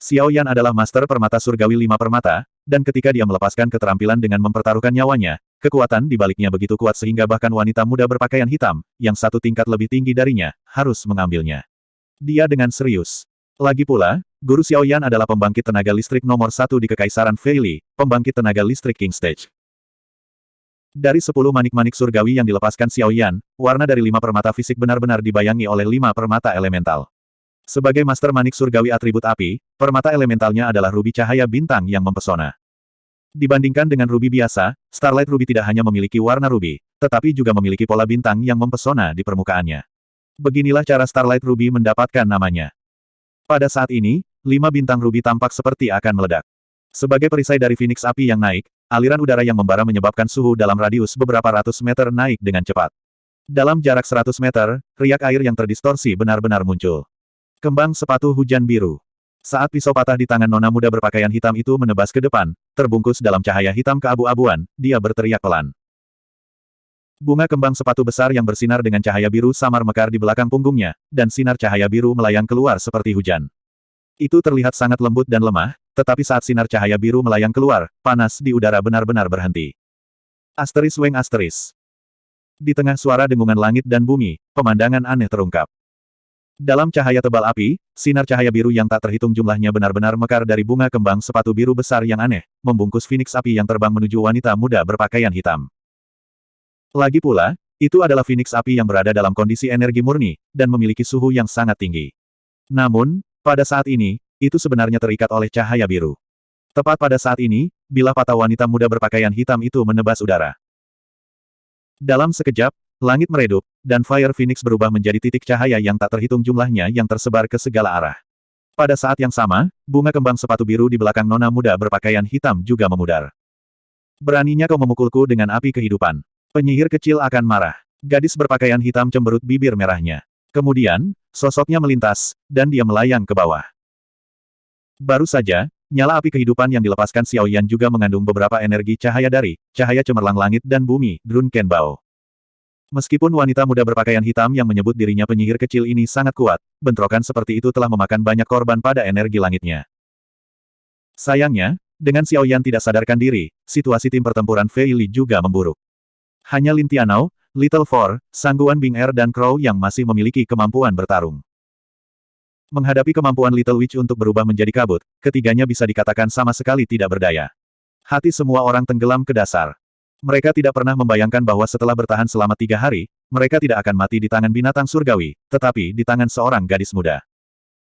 Xiao Yan adalah master permata surgawi 5 permata, dan ketika dia melepaskan keterampilan dengan mempertaruhkan nyawanya, kekuatan di baliknya begitu kuat sehingga bahkan wanita muda berpakaian hitam, yang satu tingkat lebih tinggi darinya, harus mengambilnya. Dia dengan serius. Lagi pula, Guru Xiao Yan adalah pembangkit tenaga listrik nomor 1 di Kekaisaran Fei Li, pembangkit tenaga listrik King Stage. Dari 10 manik-manik surgawi yang dilepaskan Xiao Yan, warna dari 5 permata fisik benar-benar dibayangi oleh 5 permata elemental. Sebagai master manik surgawi atribut api, permata elementalnya adalah rubi cahaya bintang yang mempesona. Dibandingkan dengan rubi biasa, Starlight Ruby tidak hanya memiliki warna rubi, tetapi juga memiliki pola bintang yang mempesona di permukaannya. Beginilah cara Starlight Ruby mendapatkan namanya. Pada saat ini, 5 bintang ruby tampak seperti akan meledak. Sebagai perisai dari Phoenix api yang naik, aliran udara yang membara menyebabkan suhu dalam radius beberapa ratus meter naik dengan cepat. Dalam jarak 100 meter, riak air yang terdistorsi benar-benar muncul. Kembang sepatu hujan biru. Saat pisau patah di tangan nona muda berpakaian hitam itu menebas ke depan, terbungkus dalam cahaya hitam keabu-abuan, dia berteriak pelan. Bunga kembang sepatu besar yang bersinar dengan cahaya biru samar mekar di belakang punggungnya, dan sinar cahaya biru melayang keluar seperti hujan. Itu terlihat sangat lembut dan lemah, tetapi saat sinar cahaya biru melayang keluar, panas di udara benar-benar berhenti. Asteris Weng Asteris. Di tengah suara dengungan langit dan bumi, pemandangan aneh terungkap. Dalam cahaya tebal api, sinar cahaya biru yang tak terhitung jumlahnya benar-benar mekar dari bunga kembang sepatu biru besar yang aneh, membungkus Phoenix api yang terbang menuju wanita muda berpakaian hitam. Lagi pula, itu adalah Phoenix api yang berada dalam kondisi energi murni, dan memiliki suhu yang sangat tinggi. Namun, pada saat ini, itu sebenarnya terikat oleh cahaya biru. Tepat pada saat ini, bilah patah wanita muda berpakaian hitam itu menebas udara. Dalam sekejap, langit meredup, dan Fire Phoenix berubah menjadi titik cahaya yang tak terhitung jumlahnya yang tersebar ke segala arah. Pada saat yang sama, bunga kembang sepatu biru di belakang nona muda berpakaian hitam juga memudar. Beraninya kau memukulku dengan api kehidupan. Penyihir kecil akan marah. Gadis berpakaian hitam cemberut bibir merahnya. Kemudian, sosoknya melintas, dan dia melayang ke bawah. Baru saja, nyala api kehidupan yang dilepaskan Xiao Yan juga mengandung beberapa energi cahaya dari cahaya cemerlang langit dan bumi, Drunken Bao. Meskipun wanita muda berpakaian hitam yang menyebut dirinya penyihir kecil ini sangat kuat, bentrokan seperti itu telah memakan banyak korban pada energi langitnya. Sayangnya, dengan Xiao Yan tidak sadarkan diri, situasi tim pertempuran Fei Li juga memburuk. Hanya Lin Tianao, Little Four, Sangguan Bing Er dan Crow yang masih memiliki kemampuan bertarung. Menghadapi kemampuan Little Witch untuk berubah menjadi kabut, ketiganya bisa dikatakan sama sekali tidak berdaya. Hati semua orang tenggelam ke dasar. Mereka tidak pernah membayangkan bahwa setelah bertahan selama 3 hari, mereka tidak akan mati di tangan binatang surgawi, tetapi di tangan seorang gadis muda.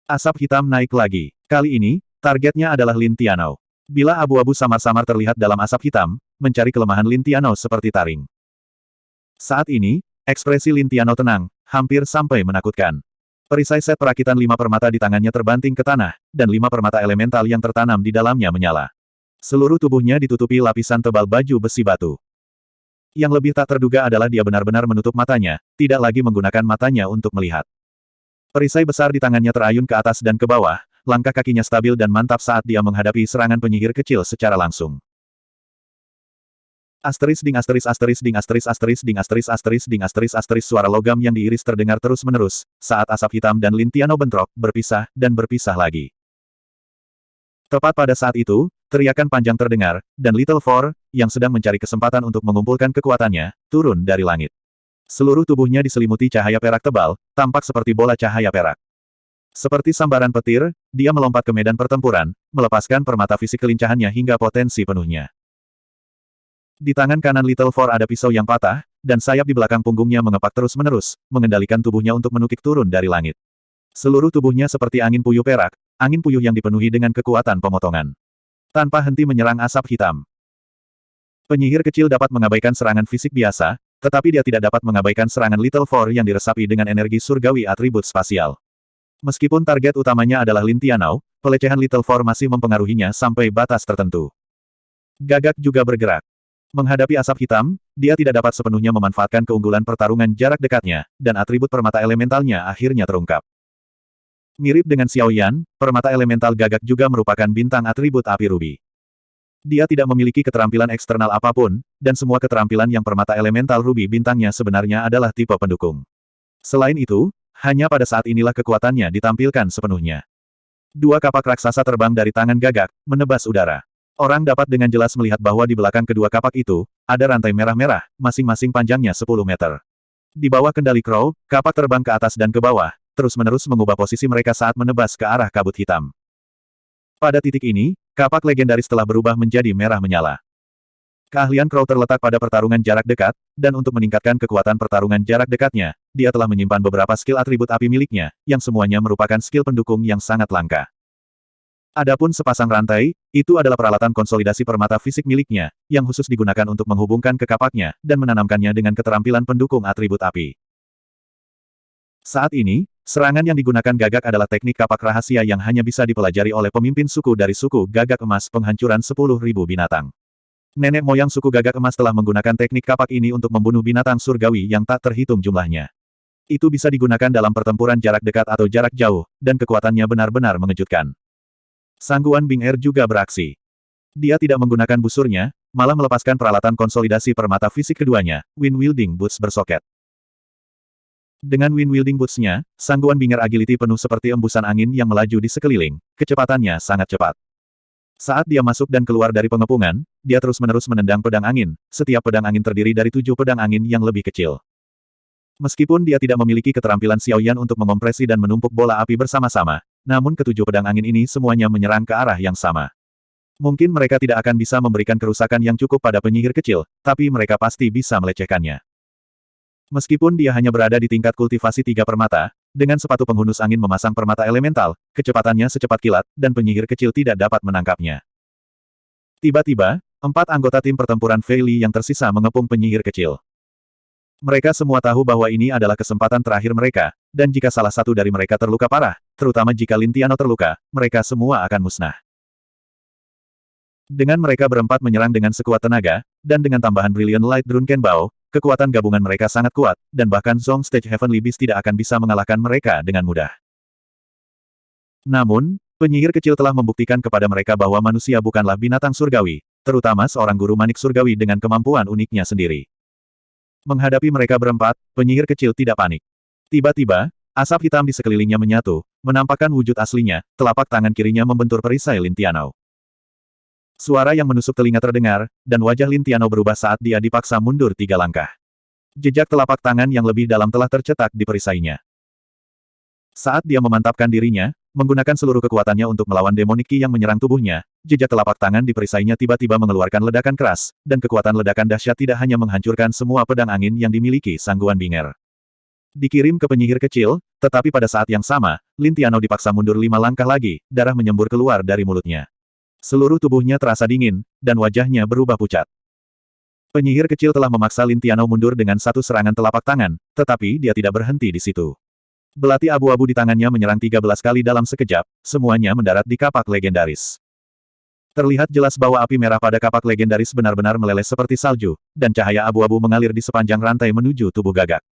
Asap hitam naik lagi. Kali ini, targetnya adalah Lin Tianao. Bila abu-abu samar-samar terlihat dalam asap hitam, mencari kelemahan Lin Tianao seperti taring. Saat ini, ekspresi Lin Tianao tenang, hampir sampai menakutkan. Perisai set perakitan 5 permata di tangannya terbanting ke tanah, dan 5 permata elemental yang tertanam di dalamnya menyala. Seluruh tubuhnya ditutupi lapisan tebal baju besi batu. Yang lebih tak terduga adalah dia benar-benar menutup matanya, tidak lagi menggunakan matanya untuk melihat. Perisai besar di tangannya terayun ke atas dan ke bawah, langkah kakinya stabil dan mantap saat dia menghadapi serangan penyihir kecil secara langsung. Asteris ding asteris asteris ding asteris asteris ding asteris asteris ding asteris asteris suara logam yang diiris terdengar terus-menerus, saat asap hitam dan Lin Tianao bentrok, berpisah, dan berpisah lagi. Tepat pada saat itu, teriakan panjang terdengar, dan Little Four, yang sedang mencari kesempatan untuk mengumpulkan kekuatannya, turun dari langit. Seluruh tubuhnya diselimuti cahaya perak tebal, tampak seperti bola cahaya perak. Seperti sambaran petir, dia melompat ke medan pertempuran, melepaskan permata fisik kelincahannya hingga potensi penuhnya. Di tangan kanan Little Four ada pisau yang patah, dan sayap di belakang punggungnya mengepak terus-menerus, mengendalikan tubuhnya untuk menukik turun dari langit. Seluruh tubuhnya seperti angin puyuh perak, angin puyuh yang dipenuhi dengan kekuatan pemotongan. Tanpa henti menyerang asap hitam. Penyihir kecil dapat mengabaikan serangan fisik biasa, tetapi dia tidak dapat mengabaikan serangan Little Four yang diresapi dengan energi surgawi atribut spasial. Meskipun target utamanya adalah Lin Tianao, pelecehan Little Four masih mempengaruhinya sampai batas tertentu. Gagak juga bergerak. Menghadapi asap hitam, dia tidak dapat sepenuhnya memanfaatkan keunggulan pertarungan jarak dekatnya, dan atribut permata elementalnya akhirnya terungkap. Mirip dengan Xiao Yan, permata elemental gagak juga merupakan bintang atribut api rubi. Dia tidak memiliki keterampilan eksternal apapun, dan semua keterampilan yang permata elemental rubi bintangnya sebenarnya adalah tipe pendukung. Selain itu, hanya pada saat inilah kekuatannya ditampilkan sepenuhnya. Dua kapak raksasa terbang dari tangan gagak, menebas udara. Orang dapat dengan jelas melihat bahwa di belakang kedua kapak itu, ada rantai merah-merah, masing-masing panjangnya 10 meter. Di bawah kendali Crow, kapak terbang ke atas dan ke bawah, terus-menerus mengubah posisi mereka saat menebas ke arah kabut hitam. Pada titik ini, kapak legendaris telah berubah menjadi merah menyala. Keahlian Crow terletak pada pertarungan jarak dekat, dan untuk meningkatkan kekuatan pertarungan jarak dekatnya, dia telah menyimpan beberapa skill atribut api miliknya, yang semuanya merupakan skill pendukung yang sangat langka. Adapun sepasang rantai, itu adalah peralatan konsolidasi permata fisik miliknya, yang khusus digunakan untuk menghubungkan ke kapaknya, dan menanamkannya dengan keterampilan pendukung atribut api. Saat ini, serangan yang digunakan gagak adalah teknik kapak rahasia yang hanya bisa dipelajari oleh pemimpin suku dari suku Gagak Emas penghancuran 10.000 binatang. Nenek moyang suku Gagak Emas telah menggunakan teknik kapak ini untuk membunuh binatang surgawi yang tak terhitung jumlahnya. Itu bisa digunakan dalam pertempuran jarak dekat atau jarak jauh, dan kekuatannya benar-benar mengejutkan. Sangguan Bing Er juga beraksi. Dia tidak menggunakan busurnya, malah melepaskan peralatan konsolidasi permata fisik keduanya, Wind Wielding Boots bersoket. Dengan Wind Wielding Boots-nya, Sangguan Bing Er agility penuh seperti embusan angin yang melaju di sekeliling, kecepatannya sangat cepat. Saat dia masuk dan keluar dari pengepungan, dia terus-menerus menendang pedang angin, setiap pedang angin terdiri dari 7 pedang angin yang lebih kecil. Meskipun dia tidak memiliki keterampilan Xiao Yan untuk mengompresi dan menumpuk bola api bersama-sama, namun ketujuh pedang angin ini semuanya menyerang ke arah yang sama. Mungkin mereka tidak akan bisa memberikan kerusakan yang cukup pada penyihir kecil, tapi mereka pasti bisa melecehkannya. Meskipun dia hanya berada di tingkat kultivasi 3 permata, dengan sepatu penghunus angin memasang permata elemental, kecepatannya secepat kilat, dan penyihir kecil tidak dapat menangkapnya. Tiba-tiba, 4 anggota tim pertempuran Fei Li yang tersisa mengepung penyihir kecil. Mereka semua tahu bahwa ini adalah kesempatan terakhir mereka, dan jika salah satu dari mereka terluka parah, terutama jika Lin Tianao terluka, mereka semua akan musnah. Dengan mereka berempat menyerang dengan sekuat tenaga, dan dengan tambahan Brilliant Light Drunken Bow, kekuatan gabungan mereka sangat kuat, dan bahkan Zong Stage Heavenly Beast tidak akan bisa mengalahkan mereka dengan mudah. Namun, penyihir kecil telah membuktikan kepada mereka bahwa manusia bukanlah binatang surgawi, terutama seorang guru manik surgawi dengan kemampuan uniknya sendiri. Menghadapi mereka berempat, penyihir kecil tidak panik. Tiba-tiba, asap hitam di sekelilingnya menyatu, menampakkan wujud aslinya, telapak tangan kirinya membentur perisai Lin Tianao. Suara yang menusuk telinga terdengar, dan wajah Lin Tianao berubah saat dia dipaksa mundur 3 langkah. Jejak telapak tangan yang lebih dalam telah tercetak di perisainya. Saat dia memantapkan dirinya, menggunakan seluruh kekuatannya untuk melawan Demonic Qi yang menyerang tubuhnya, jejak telapak tangan di perisainya tiba-tiba mengeluarkan ledakan keras, dan kekuatan ledakan dahsyat tidak hanya menghancurkan semua pedang angin yang dimiliki Sangguan Bing Er. Dikirim ke penyihir kecil, tetapi pada saat yang sama, Lin Tianao dipaksa mundur 5 langkah lagi, darah menyembur keluar dari mulutnya. Seluruh tubuhnya terasa dingin, dan wajahnya berubah pucat. Penyihir kecil telah memaksa Lin Tianao mundur dengan satu serangan telapak tangan, tetapi dia tidak berhenti di situ. Belati abu-abu di tangannya menyerang 13 kali dalam sekejap, semuanya mendarat di kapak legendaris. Terlihat jelas bahwa api merah pada kapak legendaris benar-benar meleleh seperti salju, dan cahaya abu-abu mengalir di sepanjang rantai menuju tubuh gagak.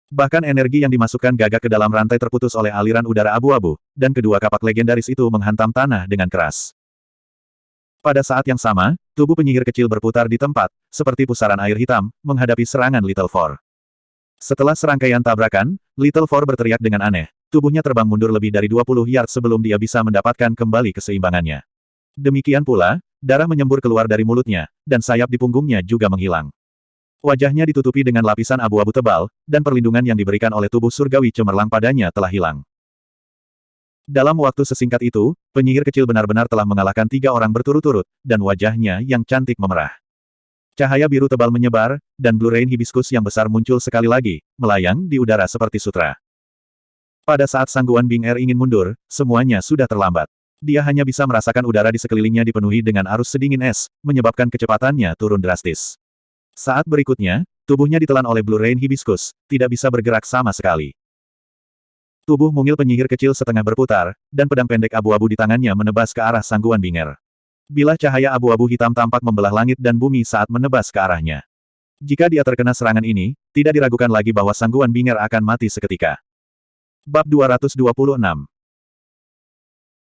Bahkan energi yang dimasukkan gagak ke dalam rantai terputus oleh aliran udara abu-abu, dan kedua kapak legendaris itu menghantam tanah dengan keras. Pada saat yang sama, tubuh penyihir kecil berputar di tempat, seperti pusaran air hitam, menghadapi serangan Little Four. Setelah serangkaian tabrakan, Little Four berteriak dengan aneh. Tubuhnya terbang mundur lebih dari 20 yard sebelum dia bisa mendapatkan kembali keseimbangannya. Demikian pula, darah menyembur keluar dari mulutnya, dan sayap di punggungnya juga menghilang. Wajahnya ditutupi dengan lapisan abu-abu tebal, dan perlindungan yang diberikan oleh tubuh surgawi cemerlang padanya telah hilang. Dalam waktu sesingkat itu, penyihir kecil benar-benar telah mengalahkan 3 orang berturut-turut, dan wajahnya yang cantik memerah. Cahaya biru tebal menyebar, dan Blue Rain Hibiscus yang besar muncul sekali lagi, melayang di udara seperti sutra. Pada saat Sangguan Bing Er ingin mundur, semuanya sudah terlambat. Dia hanya bisa merasakan udara di sekelilingnya dipenuhi dengan arus sedingin es, menyebabkan kecepatannya turun drastis. Saat berikutnya, tubuhnya ditelan oleh Blue Rain Hibiscus, tidak bisa bergerak sama sekali. Tubuh mungil penyihir kecil setengah berputar, dan pedang pendek abu-abu di tangannya menebas ke arah Sangguan Bing Er. Bilah cahaya abu-abu hitam tampak membelah langit dan bumi saat menebas ke arahnya. Jika dia terkena serangan ini, tidak diragukan lagi bahwa Sangguan Bing Er akan mati seketika. Bab 226.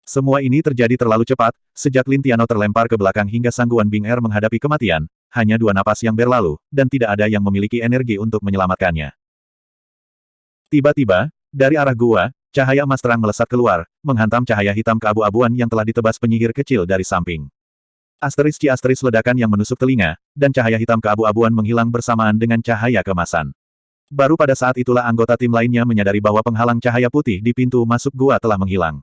Semua ini terjadi terlalu cepat, sejak Lin Tiano terlempar ke belakang hingga Sangguan Bing Er menghadapi kematian, hanya 2 napas yang berlalu, dan tidak ada yang memiliki energi untuk menyelamatkannya. Tiba-tiba, dari arah gua, cahaya emas terang melesat keluar, menghantam cahaya hitam keabu-abuan yang telah ditebas penyihir kecil dari samping. Asteris ledakan yang menusuk telinga, dan cahaya hitam keabu-abuan menghilang bersamaan dengan cahaya keemasan. Baru pada saat itulah anggota tim lainnya menyadari bahwa penghalang cahaya putih di pintu masuk gua telah menghilang.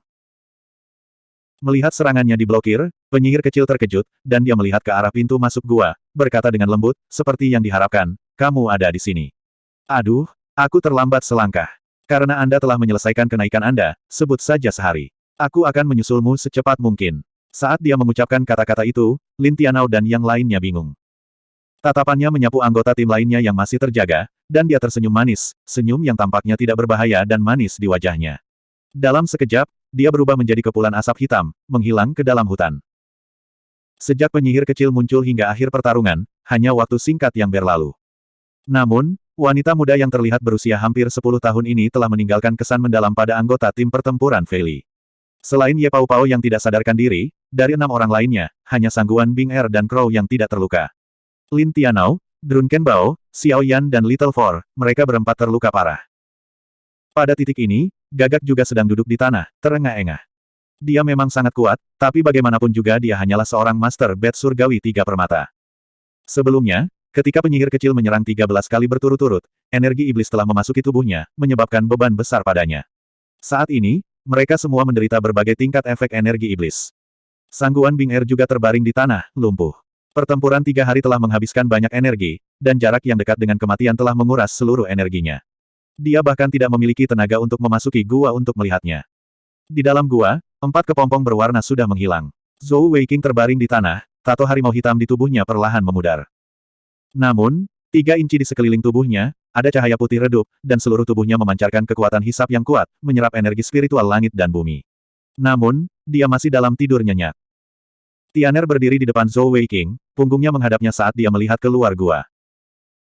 Melihat serangannya diblokir, penyihir kecil terkejut, dan dia melihat ke arah pintu masuk gua, berkata dengan lembut, seperti yang diharapkan, kamu ada di sini. Aduh, aku terlambat selangkah. Karena Anda telah menyelesaikan kenaikan Anda, sebut saja sehari. Aku akan menyusulmu secepat mungkin. Saat dia mengucapkan kata-kata itu, Lin Tianao dan yang lainnya bingung. Tatapannya menyapu anggota tim lainnya yang masih terjaga, dan dia tersenyum manis, senyum yang tampaknya tidak berbahaya dan manis di wajahnya. Dalam sekejap, dia berubah menjadi kepulan asap hitam, menghilang ke dalam hutan. Sejak penyihir kecil muncul hingga akhir pertarungan, hanya waktu singkat yang berlalu. Namun, wanita muda yang terlihat berusia hampir 10 tahun ini telah meninggalkan kesan mendalam pada anggota tim pertempuran Fei Li. Selain Ye Pao Pao yang tidak sadarkan diri, dari 6 orang lainnya, hanya Sangguan Bing Er dan Crow yang tidak terluka. Lin Tianao, Drunken Bao, Xiao Yan dan Little Four, mereka berempat terluka parah. Pada titik ini, Gagak juga sedang duduk di tanah, terengah-engah. Dia memang sangat kuat, tapi bagaimanapun juga dia hanyalah seorang Master Bat Surgawi 3 permata. Sebelumnya, ketika penyihir kecil menyerang 13 kali berturut-turut, energi iblis telah memasuki tubuhnya, menyebabkan beban besar padanya. Saat ini, mereka semua menderita berbagai tingkat efek energi iblis. Sangguan Bing Er juga terbaring di tanah, lumpuh. Pertempuran 3 hari telah menghabiskan banyak energi, dan jarak yang dekat dengan kematian telah menguras seluruh energinya. Dia bahkan tidak memiliki tenaga untuk memasuki gua untuk melihatnya. Di dalam gua, 4 kepompong berwarna sudah menghilang. Zhou Weiqing terbaring di tanah, tato harimau hitam di tubuhnya perlahan memudar. Namun, 3 inci di sekeliling tubuhnya, ada cahaya putih redup, dan seluruh tubuhnya memancarkan kekuatan hisap yang kuat, menyerap energi spiritual langit dan bumi. Namun, dia masih dalam tidur nyenyak. Tianer berdiri di depan Zhou Weiqing, punggungnya menghadapnya saat dia melihat keluar gua.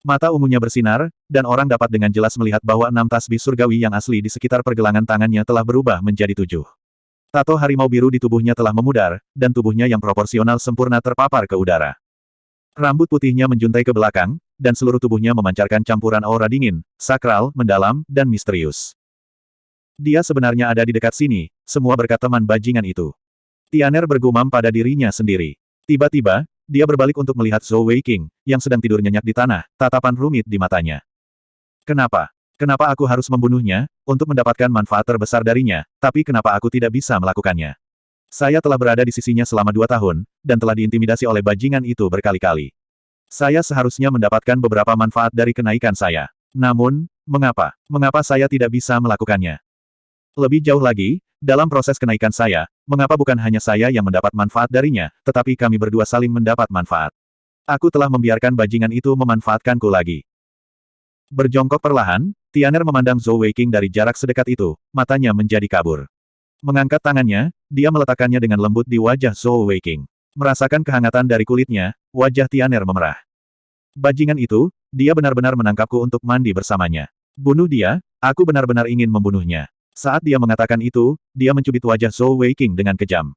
Mata ungunya bersinar, dan orang dapat dengan jelas melihat bahwa 6 tasbih surgawi yang asli di sekitar pergelangan tangannya telah berubah menjadi 7. Tato harimau biru di tubuhnya telah memudar, dan tubuhnya yang proporsional sempurna terpapar ke udara. Rambut putihnya menjuntai ke belakang, dan seluruh tubuhnya memancarkan campuran aura dingin, sakral, mendalam, dan misterius. Dia sebenarnya ada di dekat sini, semua berkat teman bajingan itu. Tianer bergumam pada dirinya sendiri. Tiba-tiba, dia berbalik untuk melihat Zhou Weiqing, yang sedang tidur nyenyak di tanah, tatapan rumit di matanya. Kenapa? Kenapa aku harus membunuhnya, untuk mendapatkan manfaat terbesar darinya, tapi kenapa aku tidak bisa melakukannya? Saya telah berada di sisinya selama 2 tahun, dan telah diintimidasi oleh bajingan itu berkali-kali. Saya seharusnya mendapatkan beberapa manfaat dari kenaikan saya. Namun, mengapa? Mengapa saya tidak bisa melakukannya? Lebih jauh lagi, dalam proses kenaikan saya, mengapa bukan hanya saya yang mendapat manfaat darinya, tetapi kami berdua saling mendapat manfaat? Aku telah membiarkan bajingan itu memanfaatkanku lagi. Berjongkok perlahan, Tianer memandang Zhou Weiqing dari jarak sedekat itu, matanya menjadi kabur. Mengangkat tangannya, dia meletakkannya dengan lembut di wajah Zhou Weiqing. Merasakan kehangatan dari kulitnya, wajah Tianer memerah. Bajingan itu, dia benar-benar menangkapku untuk mandi bersamanya. Bunuh dia, aku benar-benar ingin membunuhnya. Saat dia mengatakan itu, dia mencubit wajah Zhou Weiqing dengan kejam.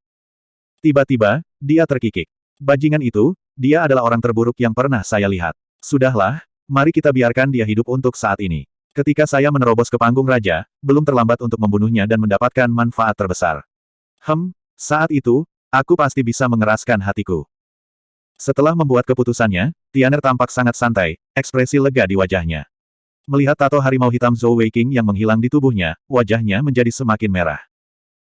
Tiba-tiba, dia terkikik. Bajingan itu, dia adalah orang terburuk yang pernah saya lihat. Sudahlah, mari kita biarkan dia hidup untuk saat ini. Ketika saya menerobos ke panggung raja, belum terlambat untuk membunuhnya dan mendapatkan manfaat terbesar. Saat itu, aku pasti bisa mengeraskan hatiku. Setelah membuat keputusannya, Tianer tampak sangat santai, ekspresi lega di wajahnya. Melihat tato harimau hitam Zhou Weiqing yang menghilang di tubuhnya, wajahnya menjadi semakin merah.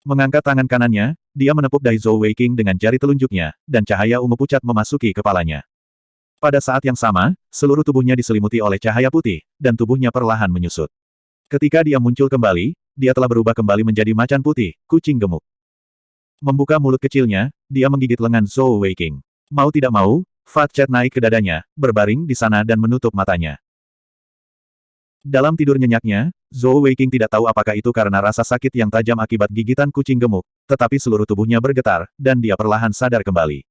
Mengangkat tangan kanannya, dia menepuk dahi Zhou Weiking dengan jari telunjuknya, dan cahaya ungu pucat memasuki kepalanya. Pada saat yang sama, seluruh tubuhnya diselimuti oleh cahaya putih, dan tubuhnya perlahan menyusut. Ketika dia muncul kembali, dia telah berubah kembali menjadi macan putih, kucing gemuk. Membuka mulut kecilnya, dia menggigit lengan Zhou Weiking. Mau tidak mau, Fat Cat naik ke dadanya, berbaring di sana dan menutup matanya. Dalam tidur nyenyaknya, Zhou Weiking tidak tahu apakah itu karena rasa sakit yang tajam akibat gigitan kucing gemuk, tetapi seluruh tubuhnya bergetar, dan dia perlahan sadar kembali.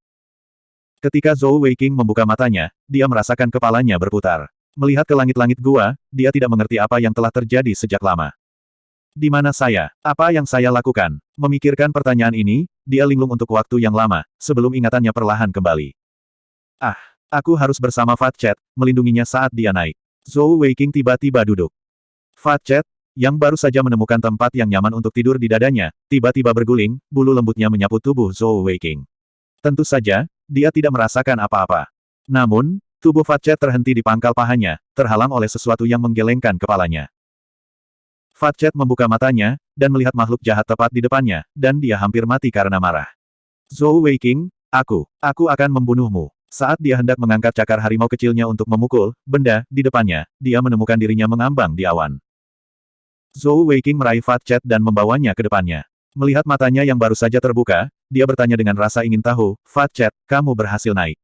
Ketika Zhou Weiking membuka matanya, dia merasakan kepalanya berputar. Melihat ke langit-langit gua, dia tidak mengerti apa yang telah terjadi sejak lama. Di mana saya? Apa yang saya lakukan? Memikirkan pertanyaan ini, dia linglung untuk waktu yang lama, sebelum ingatannya perlahan kembali. Ah, aku harus bersama Fat Cat, melindunginya saat dia naik. Zhou Weiking tiba-tiba duduk. Fat Cat, yang baru saja menemukan tempat yang nyaman untuk tidur di dadanya, tiba-tiba berguling, bulu lembutnya menyapu tubuh Zhou Weiking. Tentu saja, dia tidak merasakan apa-apa. Namun, tubuh Fat Cat terhenti di pangkal pahanya, terhalang oleh sesuatu yang menggelengkan kepalanya. Fat Cat membuka matanya, dan melihat makhluk jahat tepat di depannya, dan dia hampir mati karena marah. Zhou Weiking, aku akan membunuhmu. Saat dia hendak mengangkat cakar harimau kecilnya untuk memukul benda di depannya, dia menemukan dirinya mengambang di awan. Zhou Weiking meraih Fat Cat dan membawanya ke depannya. Melihat matanya yang baru saja terbuka, dia bertanya dengan rasa ingin tahu, Fat Cat, kamu berhasil naik.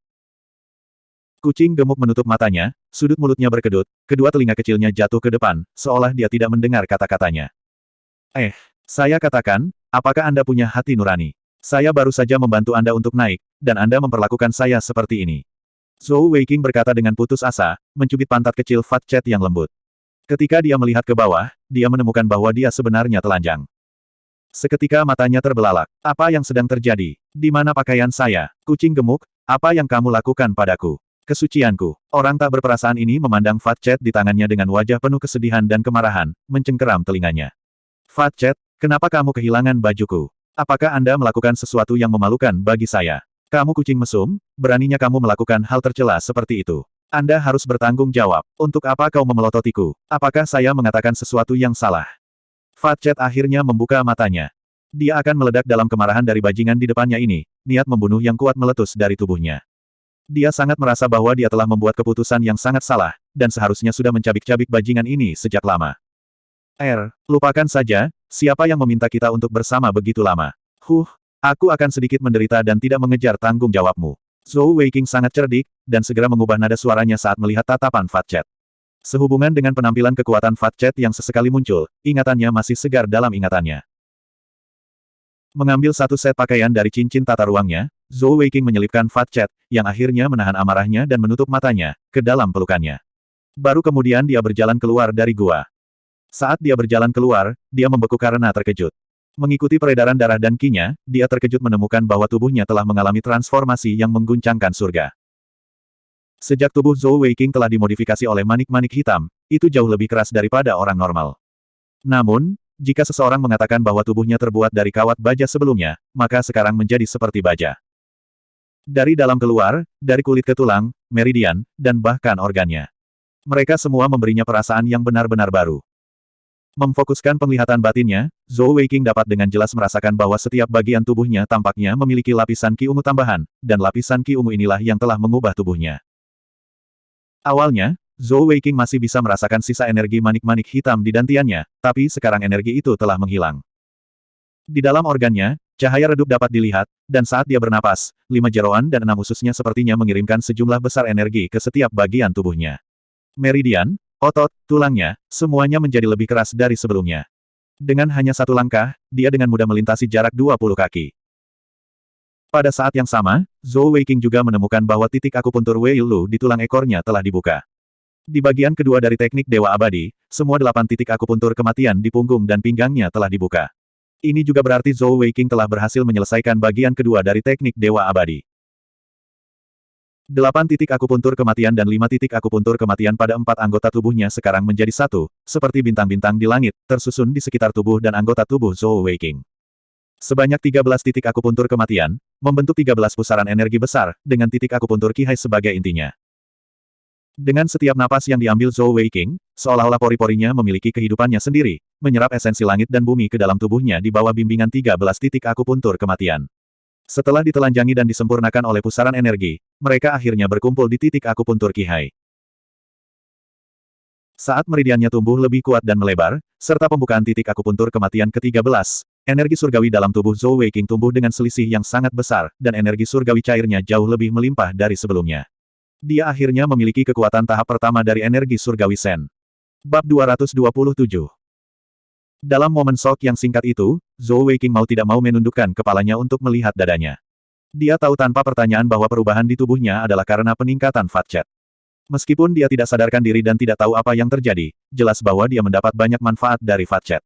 Kucing gemuk menutup matanya, sudut mulutnya berkedut, kedua telinga kecilnya jatuh ke depan, seolah dia tidak mendengar kata-katanya. Saya katakan, apakah Anda punya hati nurani? Saya baru saja membantu Anda untuk naik, dan Anda memperlakukan saya seperti ini. Zhou Weiking berkata dengan putus asa, mencubit pantat kecil Fat Cat yang lembut. Ketika dia melihat ke bawah, dia menemukan bahwa dia sebenarnya telanjang. Seketika matanya terbelalak. Apa yang sedang terjadi? Di mana pakaian saya? Kucing gemuk, apa yang kamu lakukan padaku? Kesucianku. Orang tak berperasaan ini memandang Fat Cat di tangannya dengan wajah penuh kesedihan dan kemarahan, mencengkeram telinganya. Fat Cat, kenapa kamu kehilangan bajuku? Apakah Anda melakukan sesuatu yang memalukan bagi saya? Kamu kucing mesum, beraninya kamu melakukan hal tercela seperti itu. Anda harus bertanggung jawab. Untuk apa kau memelototiku? Apakah saya mengatakan sesuatu yang salah? Fat Cat akhirnya membuka matanya. Dia akan meledak dalam kemarahan dari bajingan di depannya ini, niat membunuh yang kuat meletus dari tubuhnya. Dia sangat merasa bahwa dia telah membuat keputusan yang sangat salah, dan seharusnya sudah mencabik-cabik bajingan ini sejak lama. Lupakan saja, siapa yang meminta kita untuk bersama begitu lama? Aku akan sedikit menderita dan tidak mengejar tanggung jawabmu. Zhou Weiking sangat cerdik, dan segera mengubah nada suaranya saat melihat tatapan Fat Cat. Sehubungan dengan penampilan kekuatan Fat Cat yang sesekali muncul, ingatannya masih segar dalam ingatannya. Mengambil satu set pakaian dari cincin tata ruangnya, Zhou Weiking menyelipkan Fat Cat, yang akhirnya menahan amarahnya dan menutup matanya, ke dalam pelukannya. Baru kemudian dia berjalan keluar dari gua. Saat dia berjalan keluar, dia membeku karena terkejut. Mengikuti peredaran darah dan ki-nya, dia terkejut menemukan bahwa tubuhnya telah mengalami transformasi yang mengguncangkan surga. Sejak tubuh Zhou Weiking telah dimodifikasi oleh manik-manik hitam, itu jauh lebih keras daripada orang normal. Namun, jika seseorang mengatakan bahwa tubuhnya terbuat dari kawat baja sebelumnya, maka sekarang menjadi seperti baja. Dari dalam keluar, dari kulit ke tulang, meridian, dan bahkan organnya. Mereka semua memberinya perasaan yang benar-benar baru. Memfokuskan penglihatan batinnya, Zhou Weiking dapat dengan jelas merasakan bahwa setiap bagian tubuhnya tampaknya memiliki lapisan ki ungu tambahan, dan lapisan ki ungu inilah yang telah mengubah tubuhnya. Awalnya, Zhou Weiking masih bisa merasakan sisa energi manik-manik hitam di dantiannya, tapi sekarang energi itu telah menghilang. Di dalam organnya, cahaya redup dapat dilihat, dan saat dia bernapas, 5 jeroan dan 6 ususnya sepertinya mengirimkan sejumlah besar energi ke setiap bagian tubuhnya. Meridian, otot, tulangnya, semuanya menjadi lebih keras dari sebelumnya. Dengan hanya satu langkah, dia dengan mudah melintasi jarak 20 kaki. Pada saat yang sama, Zhou Weiking juga menemukan bahwa titik akupuntur Wei Lu di tulang ekornya telah dibuka. Di bagian kedua dari teknik Dewa Abadi, semua 8 titik akupuntur kematian di punggung dan pinggangnya telah dibuka. Ini juga berarti Zhou Weiking telah berhasil menyelesaikan bagian kedua dari teknik Dewa Abadi. 8 titik akupuntur kematian dan 5 titik akupuntur kematian pada 4 anggota tubuhnya sekarang menjadi satu, seperti bintang-bintang di langit, tersusun di sekitar tubuh dan anggota tubuh Zhou Weiking. Sebanyak 13 titik akupuntur kematian, membentuk 13 pusaran energi besar, dengan titik akupuntur Qihai sebagai intinya. Dengan setiap napas yang diambil Zhou Weiqing, seolah-olah pori-porinya memiliki kehidupannya sendiri, menyerap esensi langit dan bumi ke dalam tubuhnya di bawah bimbingan 13 titik akupuntur kematian. Setelah ditelanjangi dan disempurnakan oleh pusaran energi, mereka akhirnya berkumpul di titik akupuntur Qihai. Saat meridiannya tumbuh lebih kuat dan melebar, serta pembukaan titik akupuntur kematian ke-13, energi surgawi dalam tubuh Zhou Weiqing tumbuh dengan selisih yang sangat besar, dan energi surgawi cairnya jauh lebih melimpah dari sebelumnya. Dia akhirnya memiliki kekuatan tahap pertama dari energi surgawi Sen. Bab 227. Dalam momen shock yang singkat itu, Zhou Weiqing mau tidak mau menundukkan kepalanya untuk melihat dadanya. Dia tahu tanpa pertanyaan bahwa perubahan di tubuhnya adalah karena peningkatan Fat Chat. Meskipun dia tidak sadarkan diri dan tidak tahu apa yang terjadi, jelas bahwa dia mendapat banyak manfaat dari Fat Chat.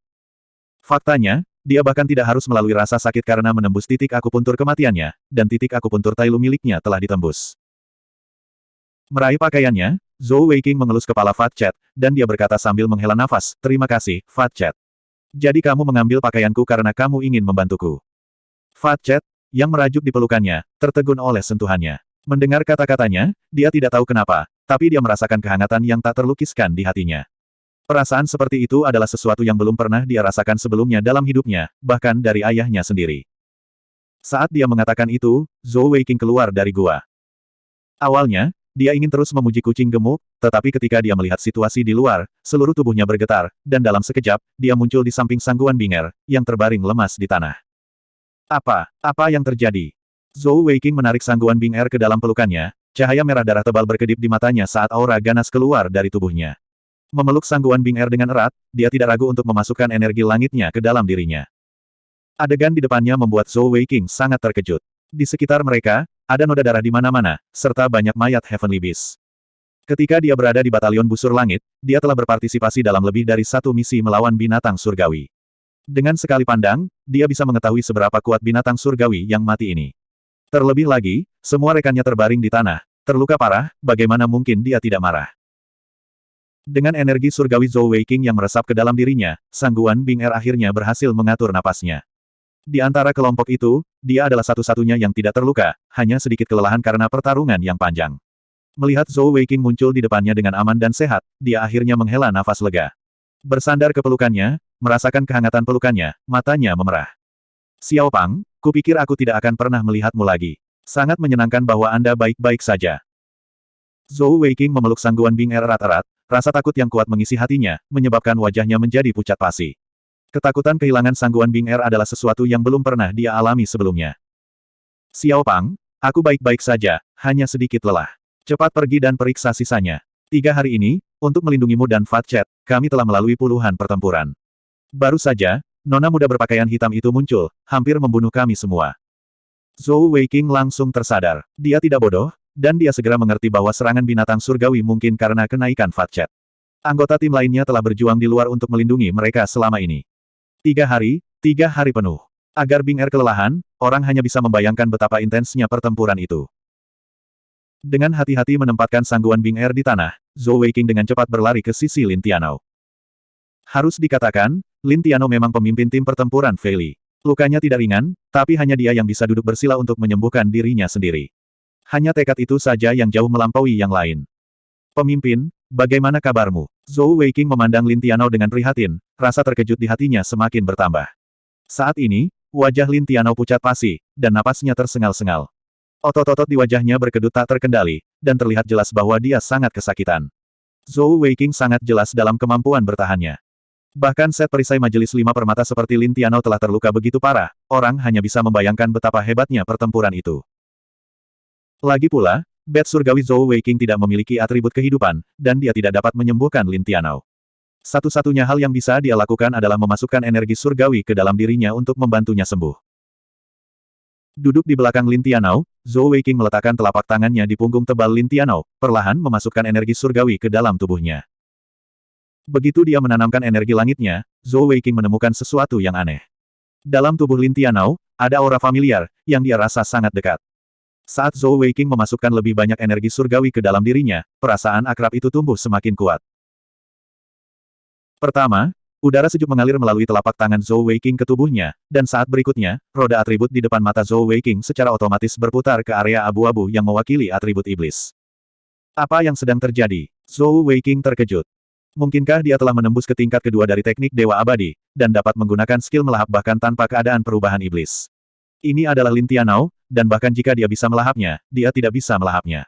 Faktanya, dia bahkan tidak harus melalui rasa sakit karena menembus titik akupuntur kematiannya, dan titik akupuntur Tailu miliknya telah ditembus. Meraih pakaiannya, Zhou Weiqing mengelus kepala Fat Chat, dan dia berkata sambil menghela nafas, "Terima kasih, Fat Chat. Jadi kamu mengambil pakaianku karena kamu ingin membantuku." Fat Chat, yang merajuk di pelukannya, tertegun oleh sentuhannya. Mendengar kata-katanya, dia tidak tahu kenapa, tapi dia merasakan kehangatan yang tak terlukiskan di hatinya. Perasaan seperti itu adalah sesuatu yang belum pernah dia rasakan sebelumnya dalam hidupnya, bahkan dari ayahnya sendiri. Saat dia mengatakan itu, Zhou Weiqing keluar dari gua. Awalnya, dia ingin terus memuji kucing gemuk, tetapi ketika dia melihat situasi di luar, seluruh tubuhnya bergetar, dan dalam sekejap, dia muncul di samping Sangguan Binger, yang terbaring lemas di tanah. Apa yang terjadi? Zhou Weiqing menarik Sangguan Binger ke dalam pelukannya, cahaya merah darah tebal berkedip di matanya saat aura ganas keluar dari tubuhnya. Memeluk Sangguan Binger dengan erat, dia tidak ragu untuk memasukkan energi langitnya ke dalam dirinya. Adegan di depannya membuat Zhou Weiqing sangat terkejut. Di sekitar mereka, ada noda darah di mana-mana, serta banyak mayat Heavenly Beast. Ketika dia berada di Batalion Busur Langit, dia telah berpartisipasi dalam lebih dari satu misi melawan binatang surgawi. Dengan sekali pandang, dia bisa mengetahui seberapa kuat binatang surgawi yang mati ini. Terlebih lagi, semua rekannya terbaring di tanah, terluka parah, bagaimana mungkin dia tidak marah. Dengan energi surgawi Zhou Weiqing yang meresap ke dalam dirinya, Sangguan Binger akhirnya berhasil mengatur napasnya. Di antara kelompok itu, dia adalah satu-satunya yang tidak terluka, hanya sedikit kelelahan karena pertarungan yang panjang. Melihat Zhou Weiqing muncul di depannya dengan aman dan sehat, dia akhirnya menghela nafas lega. Bersandar ke pelukannya, merasakan kehangatan pelukannya, matanya memerah. "Xiao Pang, kupikir aku tidak akan pernah melihatmu lagi. Sangat menyenangkan bahwa Anda baik-baik saja." Zhou Weiqing memeluk Sangguan Binger erat-erat, rasa takut yang kuat mengisi hatinya, menyebabkan wajahnya menjadi pucat pasi. Ketakutan kehilangan Sangguan Binger adalah sesuatu yang belum pernah dia alami sebelumnya. "Xiao Pang, aku baik-baik saja, hanya sedikit lelah. Cepat pergi dan periksa sisanya. 3 hari ini, untuk melindungimu dan Fat Chat, kami telah melalui puluhan pertempuran. Baru saja, nona muda berpakaian hitam itu muncul, hampir membunuh kami semua." Zhou Weiqing langsung tersadar. Dia tidak bodoh, dan dia segera mengerti bahwa serangan binatang surgawi mungkin karena kenaikan Fat Chat. Anggota tim lainnya telah berjuang di luar untuk melindungi mereka selama ini. 3 hari penuh. Agar Binger kelelahan, orang hanya bisa membayangkan betapa intensnya pertempuran itu. Dengan hati-hati menempatkan Sangguan Binger di tanah, Zhou Weiqing dengan cepat berlari ke sisi Lin Tianou. Harus dikatakan, Lin Tianou memang pemimpin tim pertempuran Fei Li. Lukanya tidak ringan, tapi hanya dia yang bisa duduk bersila untuk menyembuhkan dirinya sendiri. Hanya tekad itu saja yang jauh melampaui yang lain. "Pemimpin, bagaimana kabarmu?" Zhou Weiqing memandang Lin Tianou dengan prihatin, rasa terkejut di hatinya semakin bertambah. Saat ini, wajah Lin Tianou pucat pasi, dan napasnya tersengal-sengal. Otot-otot di wajahnya berkedut tak terkendali, dan terlihat jelas bahwa dia sangat kesakitan. Zhou Weiqing sangat jelas dalam kemampuan bertahannya. Bahkan set perisai majelis 5 permata seperti Lin Tianou telah terluka begitu parah, orang hanya bisa membayangkan betapa hebatnya pertempuran itu. Lagi pula, Bat surgawi Zhou Weiqing tidak memiliki atribut kehidupan, dan dia tidak dapat menyembuhkan Lin Tianou. Satu-satunya hal yang bisa dia lakukan adalah memasukkan energi surgawi ke dalam dirinya untuk membantunya sembuh. Duduk di belakang Lin Tianou, Zhou Weiqing meletakkan telapak tangannya di punggung tebal Lin Tianou, perlahan memasukkan energi surgawi ke dalam tubuhnya. Begitu dia menanamkan energi langitnya, Zhou Weiqing menemukan sesuatu yang aneh. Dalam tubuh Lin Tianou, ada aura familiar, yang dia rasa sangat dekat. Saat Zhou Weiqing memasukkan lebih banyak energi surgawi ke dalam dirinya, perasaan akrab itu tumbuh semakin kuat. Pertama, udara sejuk mengalir melalui telapak tangan Zhou Weiqing ke tubuhnya, dan saat berikutnya, roda atribut di depan mata Zhou Weiqing secara otomatis berputar ke area abu-abu yang mewakili atribut iblis. Apa yang sedang terjadi? Zhou Weiqing terkejut. Mungkinkah dia telah menembus ke tingkat kedua dari teknik Dewa Abadi, dan dapat menggunakan skill melahap bahkan tanpa keadaan perubahan iblis? Ini adalah Lin Tianao, dan bahkan jika dia bisa melahapnya, dia tidak bisa melahapnya.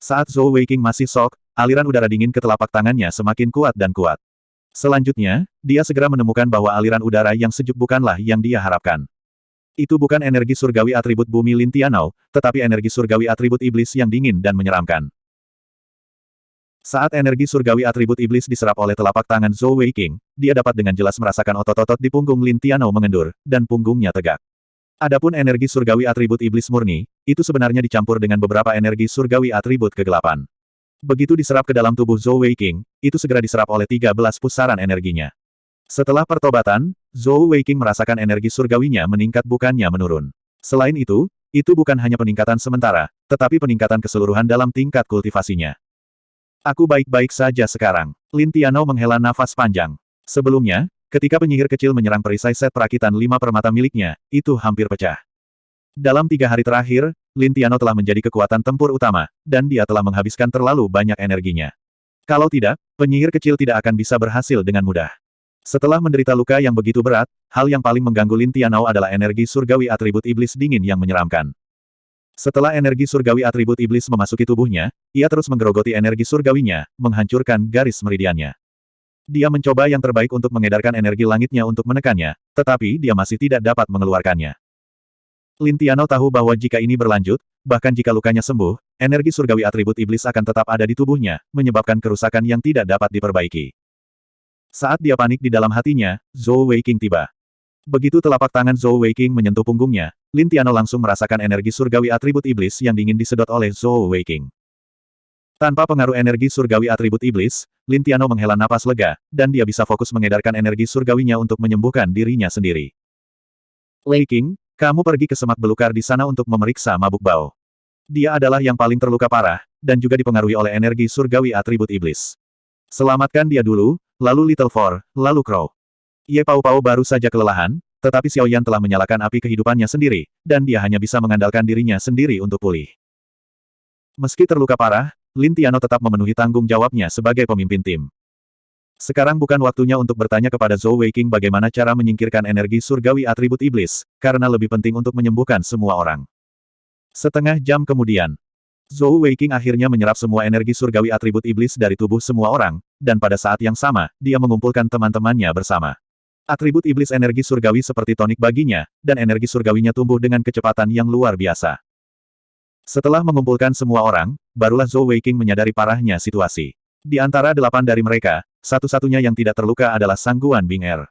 Saat Zhou Weiqing masih shock, aliran udara dingin ke telapak tangannya semakin kuat dan kuat. Selanjutnya, dia segera menemukan bahwa aliran udara yang sejuk bukanlah yang dia harapkan. Itu bukan energi surgawi atribut bumi Lin Tianao, tetapi energi surgawi atribut iblis yang dingin dan menyeramkan. Saat energi surgawi atribut iblis diserap oleh telapak tangan Zhou Weiqing, dia dapat dengan jelas merasakan otot-otot di punggung Lin Tianao mengendur, dan punggungnya tegak. Adapun energi surgawi atribut iblis murni, itu sebenarnya dicampur dengan beberapa energi surgawi atribut kegelapan. Begitu diserap ke dalam tubuh Zhou Weiqing, itu segera diserap oleh 13 pusaran energinya. Setelah pertobatan, Zhou Weiqing merasakan energi surgawinya meningkat bukannya menurun. Selain itu bukan hanya peningkatan sementara, tetapi peningkatan keseluruhan dalam tingkat kultivasinya. Aku baik-baik saja sekarang. Lin Tianao menghela nafas panjang. Sebelumnya, ketika penyihir kecil menyerang perisai set perakitan 5 permata miliknya, itu hampir pecah. Dalam 3 hari terakhir, Lin Tianao telah menjadi kekuatan tempur utama, dan dia telah menghabiskan terlalu banyak energinya. Kalau tidak, penyihir kecil tidak akan bisa berhasil dengan mudah. Setelah menderita luka yang begitu berat, hal yang paling mengganggu Lin Tianao adalah energi surgawi atribut iblis dingin yang menyeramkan. Setelah energi surgawi atribut iblis memasuki tubuhnya, ia terus menggerogoti energi surgawinya, menghancurkan garis meridiannya. Dia mencoba yang terbaik untuk mengedarkan energi langitnya untuk menekannya, tetapi dia masih tidak dapat mengeluarkannya. Lin Tianao tahu bahwa jika ini berlanjut, bahkan jika lukanya sembuh, energi surgawi atribut iblis akan tetap ada di tubuhnya, menyebabkan kerusakan yang tidak dapat diperbaiki. Saat dia panik di dalam hatinya, Zhou Weiqing tiba. Begitu telapak tangan Zhou Weiqing menyentuh punggungnya, Lin Tianao langsung merasakan energi surgawi atribut iblis yang dingin disedot oleh Zhou Weiqing. Tanpa pengaruh energi surgawi atribut iblis, Lin Tianao menghela napas lega, dan dia bisa fokus mengedarkan energi surgawinya untuk menyembuhkan dirinya sendiri. Weiqing, kamu pergi ke semak belukar di sana untuk memeriksa mabuk bau. Dia adalah yang paling terluka parah, dan juga dipengaruhi oleh energi surgawi atribut iblis. Selamatkan dia dulu, lalu Little Four, lalu Crow. Ye Pao Pao baru saja kelelahan, tetapi Xiao Yan telah menyalakan api kehidupannya sendiri, dan dia hanya bisa mengandalkan dirinya sendiri untuk pulih. Meski terluka parah, Lin Tianao tetap memenuhi tanggung jawabnya sebagai pemimpin tim. Sekarang bukan waktunya untuk bertanya kepada Zhou Weiqing bagaimana cara menyingkirkan energi surgawi atribut iblis, karena lebih penting untuk menyembuhkan semua orang. Setengah jam kemudian, Zhou Weiqing akhirnya menyerap semua energi surgawi atribut iblis dari tubuh semua orang, dan pada saat yang sama, dia mengumpulkan teman-temannya bersama. Atribut iblis energi surgawi seperti tonik baginya, dan energi surgawinya tumbuh dengan kecepatan yang luar biasa. Setelah mengumpulkan semua orang, barulah Zhou Weiqing menyadari parahnya situasi. Di antara 8 dari mereka, satu-satunya yang tidak terluka adalah Sang Guan Bing Er.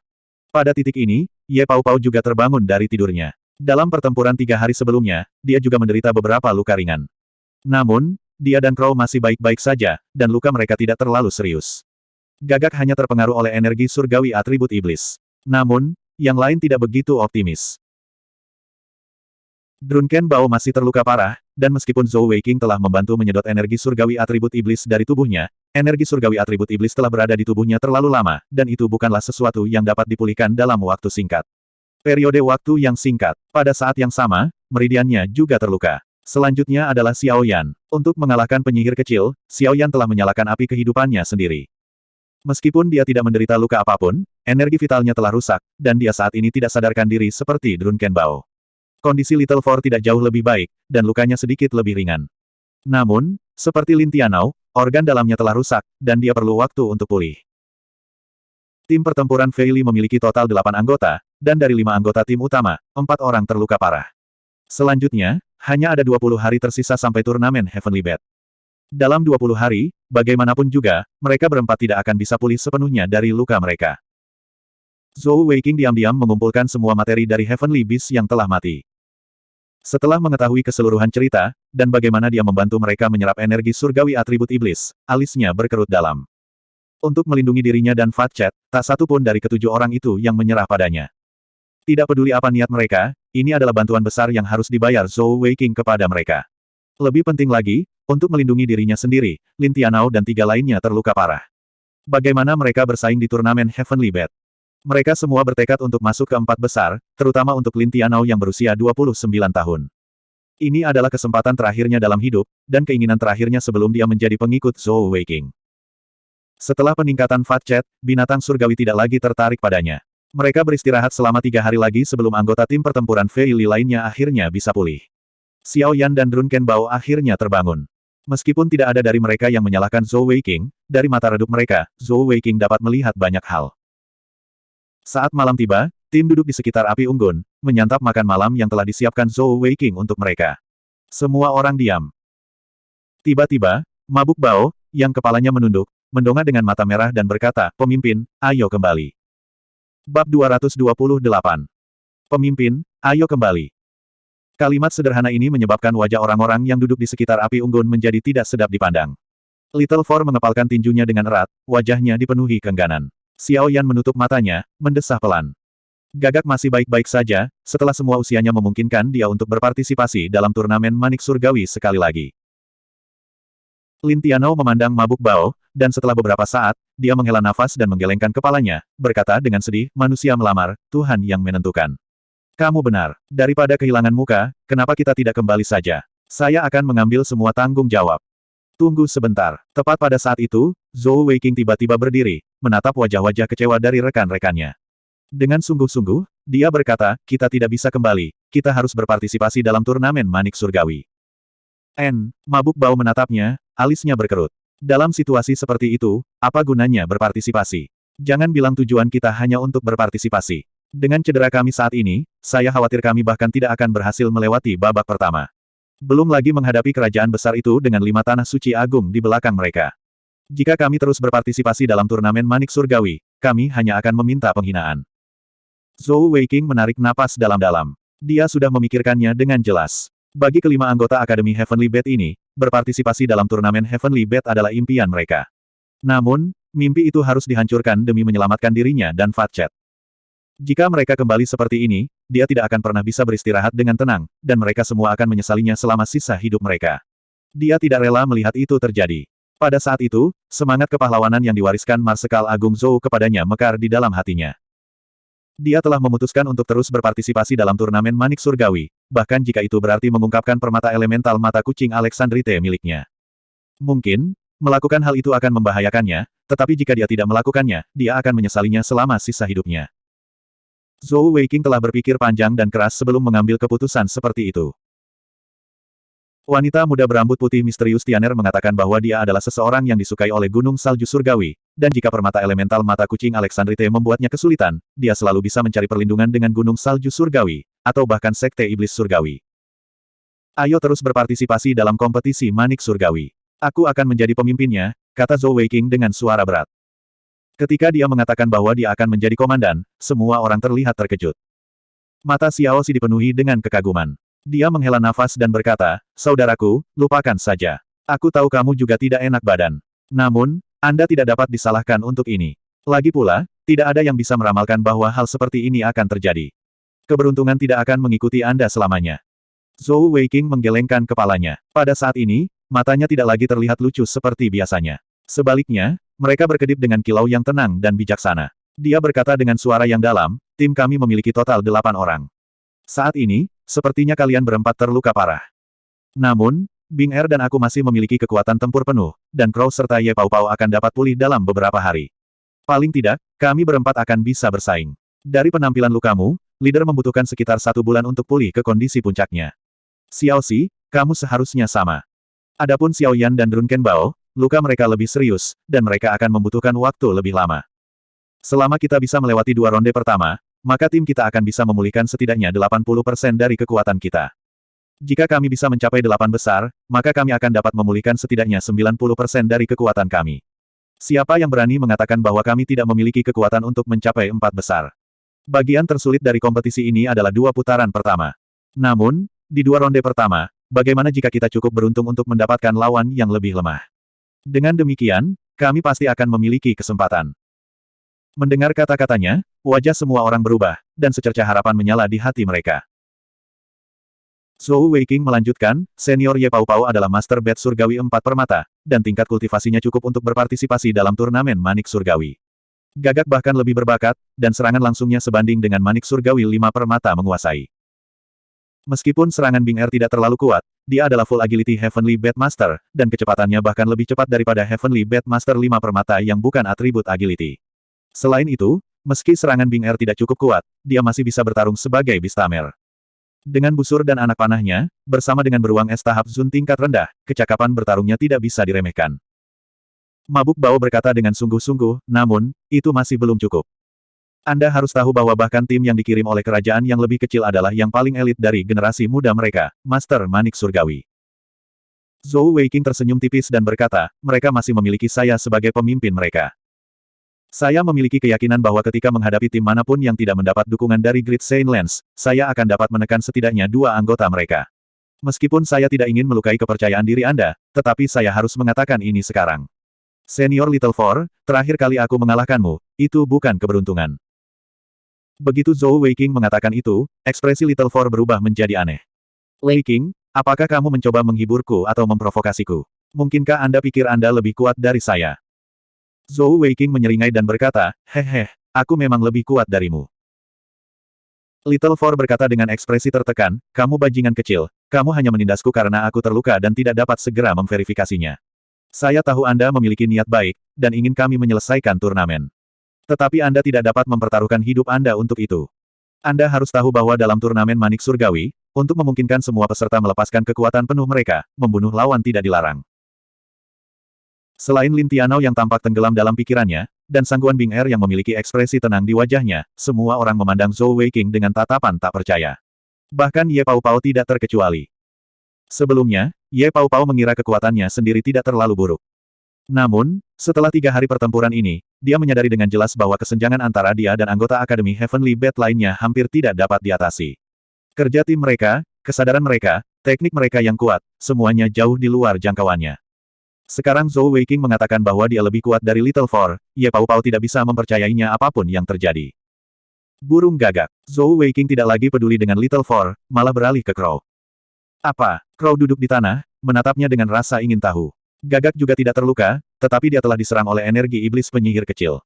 Pada titik ini, Ye Pao Pao juga terbangun dari tidurnya. Dalam pertempuran 3 hari sebelumnya, dia juga menderita beberapa luka ringan. Namun, dia dan Crow masih baik-baik saja, dan luka mereka tidak terlalu serius. Gagak hanya terpengaruh oleh energi surgawi atribut iblis. Namun, yang lain tidak begitu optimis. Drunken Bao masih terluka parah, dan meskipun Zhou Weiqing telah membantu menyedot energi surgawi atribut iblis dari tubuhnya, energi surgawi atribut iblis telah berada di tubuhnya terlalu lama, dan itu bukanlah sesuatu yang dapat dipulihkan dalam waktu singkat. Periode waktu yang singkat. Pada saat yang sama, meridiannya juga terluka. Selanjutnya adalah Xiao Yan. Untuk mengalahkan penyihir kecil, Xiao Yan telah menyalakan api kehidupannya sendiri. Meskipun dia tidak menderita luka apapun, energi vitalnya telah rusak, dan dia saat ini tidak sadarkan diri seperti Drunken Bao. Kondisi Little Four tidak jauh lebih baik, dan lukanya sedikit lebih ringan. Namun, seperti Lin Tianao, organ dalamnya telah rusak, dan dia perlu waktu untuk pulih. Tim pertempuran Fei Li memiliki total 8 anggota, dan dari 5 anggota tim utama, 4 orang terluka parah. Selanjutnya, hanya ada 20 hari tersisa sampai turnamen Heavenly Bat. Dalam 20 hari, bagaimanapun juga, mereka berempat tidak akan bisa pulih sepenuhnya dari luka mereka. Zhou Weiqing diam-diam mengumpulkan semua materi dari Heavenly Beast yang telah mati. Setelah mengetahui keseluruhan cerita, dan bagaimana dia membantu mereka menyerap energi surgawi atribut iblis, alisnya berkerut dalam. Untuk melindungi dirinya dan Fat Chat, tak satu pun dari ketujuh orang itu yang menyerah padanya. Tidak peduli apa niat mereka, ini adalah bantuan besar yang harus dibayar Zhou Weiqing kepada mereka. Lebih penting lagi, untuk melindungi dirinya sendiri, Lin Tianao dan 3 lainnya terluka parah. Bagaimana mereka bersaing di turnamen Heavenly Bat? Mereka semua bertekad untuk masuk ke 4 besar, terutama untuk Lin Tianao yang berusia 29 tahun. Ini adalah kesempatan terakhirnya dalam hidup, dan keinginan terakhirnya sebelum dia menjadi pengikut Zhou Weiqing. Setelah peningkatan Fat Chat, binatang surgawi tidak lagi tertarik padanya. Mereka beristirahat selama 3 hari lagi sebelum anggota tim pertempuran Fei Li lainnya akhirnya bisa pulih. Xiao Yan dan Drunken Bao akhirnya terbangun. Meskipun tidak ada dari mereka yang menyalahkan Zhou Weiqing, dari mata redup mereka, Zhou Weiqing dapat melihat banyak hal. Saat malam tiba, tim duduk di sekitar api unggun, menyantap makan malam yang telah disiapkan Zhou Weiqing untuk mereka. Semua orang diam. Tiba-tiba, Mabuk Bao, yang kepalanya menunduk, mendongak dengan mata merah dan berkata, "Pemimpin, ayo kembali." Bab 228. Pemimpin, ayo kembali. Kalimat sederhana ini menyebabkan wajah orang-orang yang duduk di sekitar api unggun menjadi tidak sedap dipandang. Little Four mengepalkan tinjunya dengan erat, wajahnya dipenuhi keengganan. Xiao Yan menutup matanya, mendesah pelan. Gagak masih baik-baik saja, setelah semua usianya memungkinkan dia untuk berpartisipasi dalam turnamen manik surgawi sekali lagi. Lin Tianou memandang Mabuk Bao, dan setelah beberapa saat, dia menghela nafas dan menggelengkan kepalanya, berkata dengan sedih, "Manusia melamar, Tuhan yang menentukan." Kamu benar. Daripada kehilangan muka, kenapa kita tidak kembali saja? Saya akan mengambil semua tanggung jawab. Tunggu sebentar. Tepat pada saat itu, Zhou Weiqing tiba-tiba berdiri, menatap wajah-wajah kecewa dari rekan-rekannya. Dengan sungguh-sungguh, dia berkata, "Kita tidak bisa kembali, kita harus berpartisipasi dalam turnamen manik surgawi." Mabuk Bao menatapnya, alisnya berkerut. Dalam situasi seperti itu, apa gunanya berpartisipasi? Jangan bilang tujuan kita hanya untuk berpartisipasi. Dengan cedera kami saat ini, saya khawatir kami bahkan tidak akan berhasil melewati babak pertama. Belum lagi menghadapi kerajaan besar itu dengan 5 tanah suci agung di belakang mereka. Jika kami terus berpartisipasi dalam turnamen manik surgawi, kami hanya akan meminta penghinaan. Zhou Weiqing menarik napas dalam-dalam. Dia sudah memikirkannya dengan jelas. Bagi kelima anggota Akademi Heavenly Bet ini, berpartisipasi dalam turnamen Heavenly Bet adalah impian mereka. Namun, mimpi itu harus dihancurkan demi menyelamatkan dirinya dan Fat Chat. Jika mereka kembali seperti ini, dia tidak akan pernah bisa beristirahat dengan tenang, dan mereka semua akan menyesalinya selama sisa hidup mereka. Dia tidak rela melihat itu terjadi. Pada saat itu, semangat kepahlawanan yang diwariskan Marsekal Agung Zhou kepadanya mekar di dalam hatinya. Dia telah memutuskan untuk terus berpartisipasi dalam turnamen manik surgawi, bahkan jika itu berarti mengungkapkan permata elemental mata kucing Alexandrite miliknya. Mungkin, melakukan hal itu akan membahayakannya, tetapi jika dia tidak melakukannya, dia akan menyesalinya selama sisa hidupnya. Zhou Weiqing telah berpikir panjang dan keras sebelum mengambil keputusan seperti itu. Wanita muda berambut putih misterius Tianer mengatakan bahwa dia adalah seseorang yang disukai oleh Gunung Salju Surgawi, dan jika permata elemental mata kucing Alexandrite membuatnya kesulitan, dia selalu bisa mencari perlindungan dengan Gunung Salju Surgawi, atau bahkan Sekte Iblis Surgawi. Ayo terus berpartisipasi dalam kompetisi manik surgawi. Aku akan menjadi pemimpinnya, kata Zhou Weiqing dengan suara berat. Ketika dia mengatakan bahwa dia akan menjadi komandan, semua orang terlihat terkejut. Mata Xiao Xi dipenuhi dengan kekaguman. Dia menghela nafas dan berkata, "Saudaraku, lupakan saja. Aku tahu kamu juga tidak enak badan. Namun, Anda tidak dapat disalahkan untuk ini. Lagi pula, tidak ada yang bisa meramalkan bahwa hal seperti ini akan terjadi. Keberuntungan tidak akan mengikuti Anda selamanya." Zhou Weiqing menggelengkan kepalanya. Pada saat ini, matanya tidak lagi terlihat lucu seperti biasanya. Sebaliknya, mereka berkedip dengan kilau yang tenang dan bijaksana. Dia berkata dengan suara yang dalam, "Tim kami memiliki total 8 orang. Saat ini, sepertinya kalian berempat terluka parah. Namun, Bing Er dan aku masih memiliki kekuatan tempur penuh, dan Crow serta Ye Pao Pao akan dapat pulih dalam beberapa hari. Paling tidak, kami berempat akan bisa bersaing. Dari penampilan lukamu, leader membutuhkan sekitar 1 bulan untuk pulih ke kondisi puncaknya. Xiao Xi, kamu seharusnya sama. Adapun Xiao Yan dan Drunken Bao, luka mereka lebih serius, dan mereka akan membutuhkan waktu lebih lama. Selama kita bisa melewati 2 ronde pertama, maka tim kita akan bisa memulihkan setidaknya 80% dari kekuatan kita. Jika kami bisa mencapai 8 besar, maka kami akan dapat memulihkan setidaknya 90% dari kekuatan kami. Siapa yang berani mengatakan bahwa kami tidak memiliki kekuatan untuk mencapai 4 besar? Bagian tersulit dari kompetisi ini adalah 2 putaran pertama. Namun, di 2 ronde pertama, bagaimana jika kita cukup beruntung untuk mendapatkan lawan yang lebih lemah? Dengan demikian, kami pasti akan memiliki kesempatan. Mendengar kata-katanya, wajah semua orang berubah, dan secercah harapan menyala di hati mereka. Zhou Weiqing melanjutkan, senior Ye Pao Pao adalah Master Bet Surgawi 4 permata, dan tingkat kultivasinya cukup untuk berpartisipasi dalam turnamen manik surgawi. Gagak bahkan lebih berbakat, dan serangan langsungnya sebanding dengan manik surgawi 5 permata menguasai. Meskipun serangan Bing Er tidak terlalu kuat, dia adalah full agility Heavenly Beastmaster, dan kecepatannya bahkan lebih cepat daripada Heavenly Beastmaster 5 permata yang bukan atribut agility. Selain itu, meski serangan Bing Er tidak cukup kuat, dia masih bisa bertarung sebagai Beastmaster. Dengan busur dan anak panahnya, bersama dengan beruang es tahap Zun tingkat rendah, kecakapan bertarungnya tidak bisa diremehkan. Mabuk Bao berkata dengan sungguh-sungguh, namun, itu masih belum cukup. Anda harus tahu bahwa bahkan tim yang dikirim oleh kerajaan yang lebih kecil adalah yang paling elit dari generasi muda mereka, Master Manik Surgawi. Zhou Weiqing tersenyum tipis dan berkata, mereka masih memiliki saya sebagai pemimpin mereka. Saya memiliki keyakinan bahwa ketika menghadapi tim manapun yang tidak mendapat dukungan dari Great Saint Lance, saya akan dapat menekan setidaknya 2 anggota mereka. Meskipun saya tidak ingin melukai kepercayaan diri Anda, tetapi saya harus mengatakan ini sekarang. Senior Little Four, terakhir kali aku mengalahkanmu, itu bukan keberuntungan. Begitu Zhou Weiqing mengatakan itu, ekspresi Little Four berubah menjadi aneh. Weiqing, apakah kamu mencoba menghiburku atau memprovokasiku? Mungkinkah Anda pikir Anda lebih kuat dari saya? Zhou Weiqing menyeringai dan berkata, hehe, aku memang lebih kuat darimu. Little Four berkata dengan ekspresi tertekan, kamu bajingan kecil, kamu hanya menindasku karena aku terluka dan tidak dapat segera memverifikasinya. Saya tahu Anda memiliki niat baik, dan ingin kami menyelesaikan turnamen. Tetapi Anda tidak dapat mempertaruhkan hidup Anda untuk itu. Anda harus tahu bahwa dalam turnamen Manik Surgawi, untuk memungkinkan semua peserta melepaskan kekuatan penuh mereka, membunuh lawan tidak dilarang. Selain Lin Tianao yang tampak tenggelam dalam pikirannya, dan Sangguan Bing Er yang memiliki ekspresi tenang di wajahnya, semua orang memandang Zhou Weiqing dengan tatapan tak percaya. Bahkan Ye Pao Pao tidak terkecuali. Sebelumnya, Ye Pao Pao mengira kekuatannya sendiri tidak terlalu buruk. Namun, setelah 3 hari pertempuran ini, dia menyadari dengan jelas bahwa kesenjangan antara dia dan anggota Akademi Heavenly Beast lainnya hampir tidak dapat diatasi. Kerja tim mereka, kesadaran mereka, teknik mereka yang kuat, semuanya jauh di luar jangkauannya. Sekarang Zhou Weiqing mengatakan bahwa dia lebih kuat dari Little Four, Ye Pao Pao tidak bisa mempercayainya apapun yang terjadi. Burung gagak. Zhou Weiqing tidak lagi peduli dengan Little Four, malah beralih ke Crow. Apa? Crow duduk di tanah, menatapnya dengan rasa ingin tahu. Gagak juga tidak terluka, tetapi dia telah diserang oleh energi iblis penyihir kecil.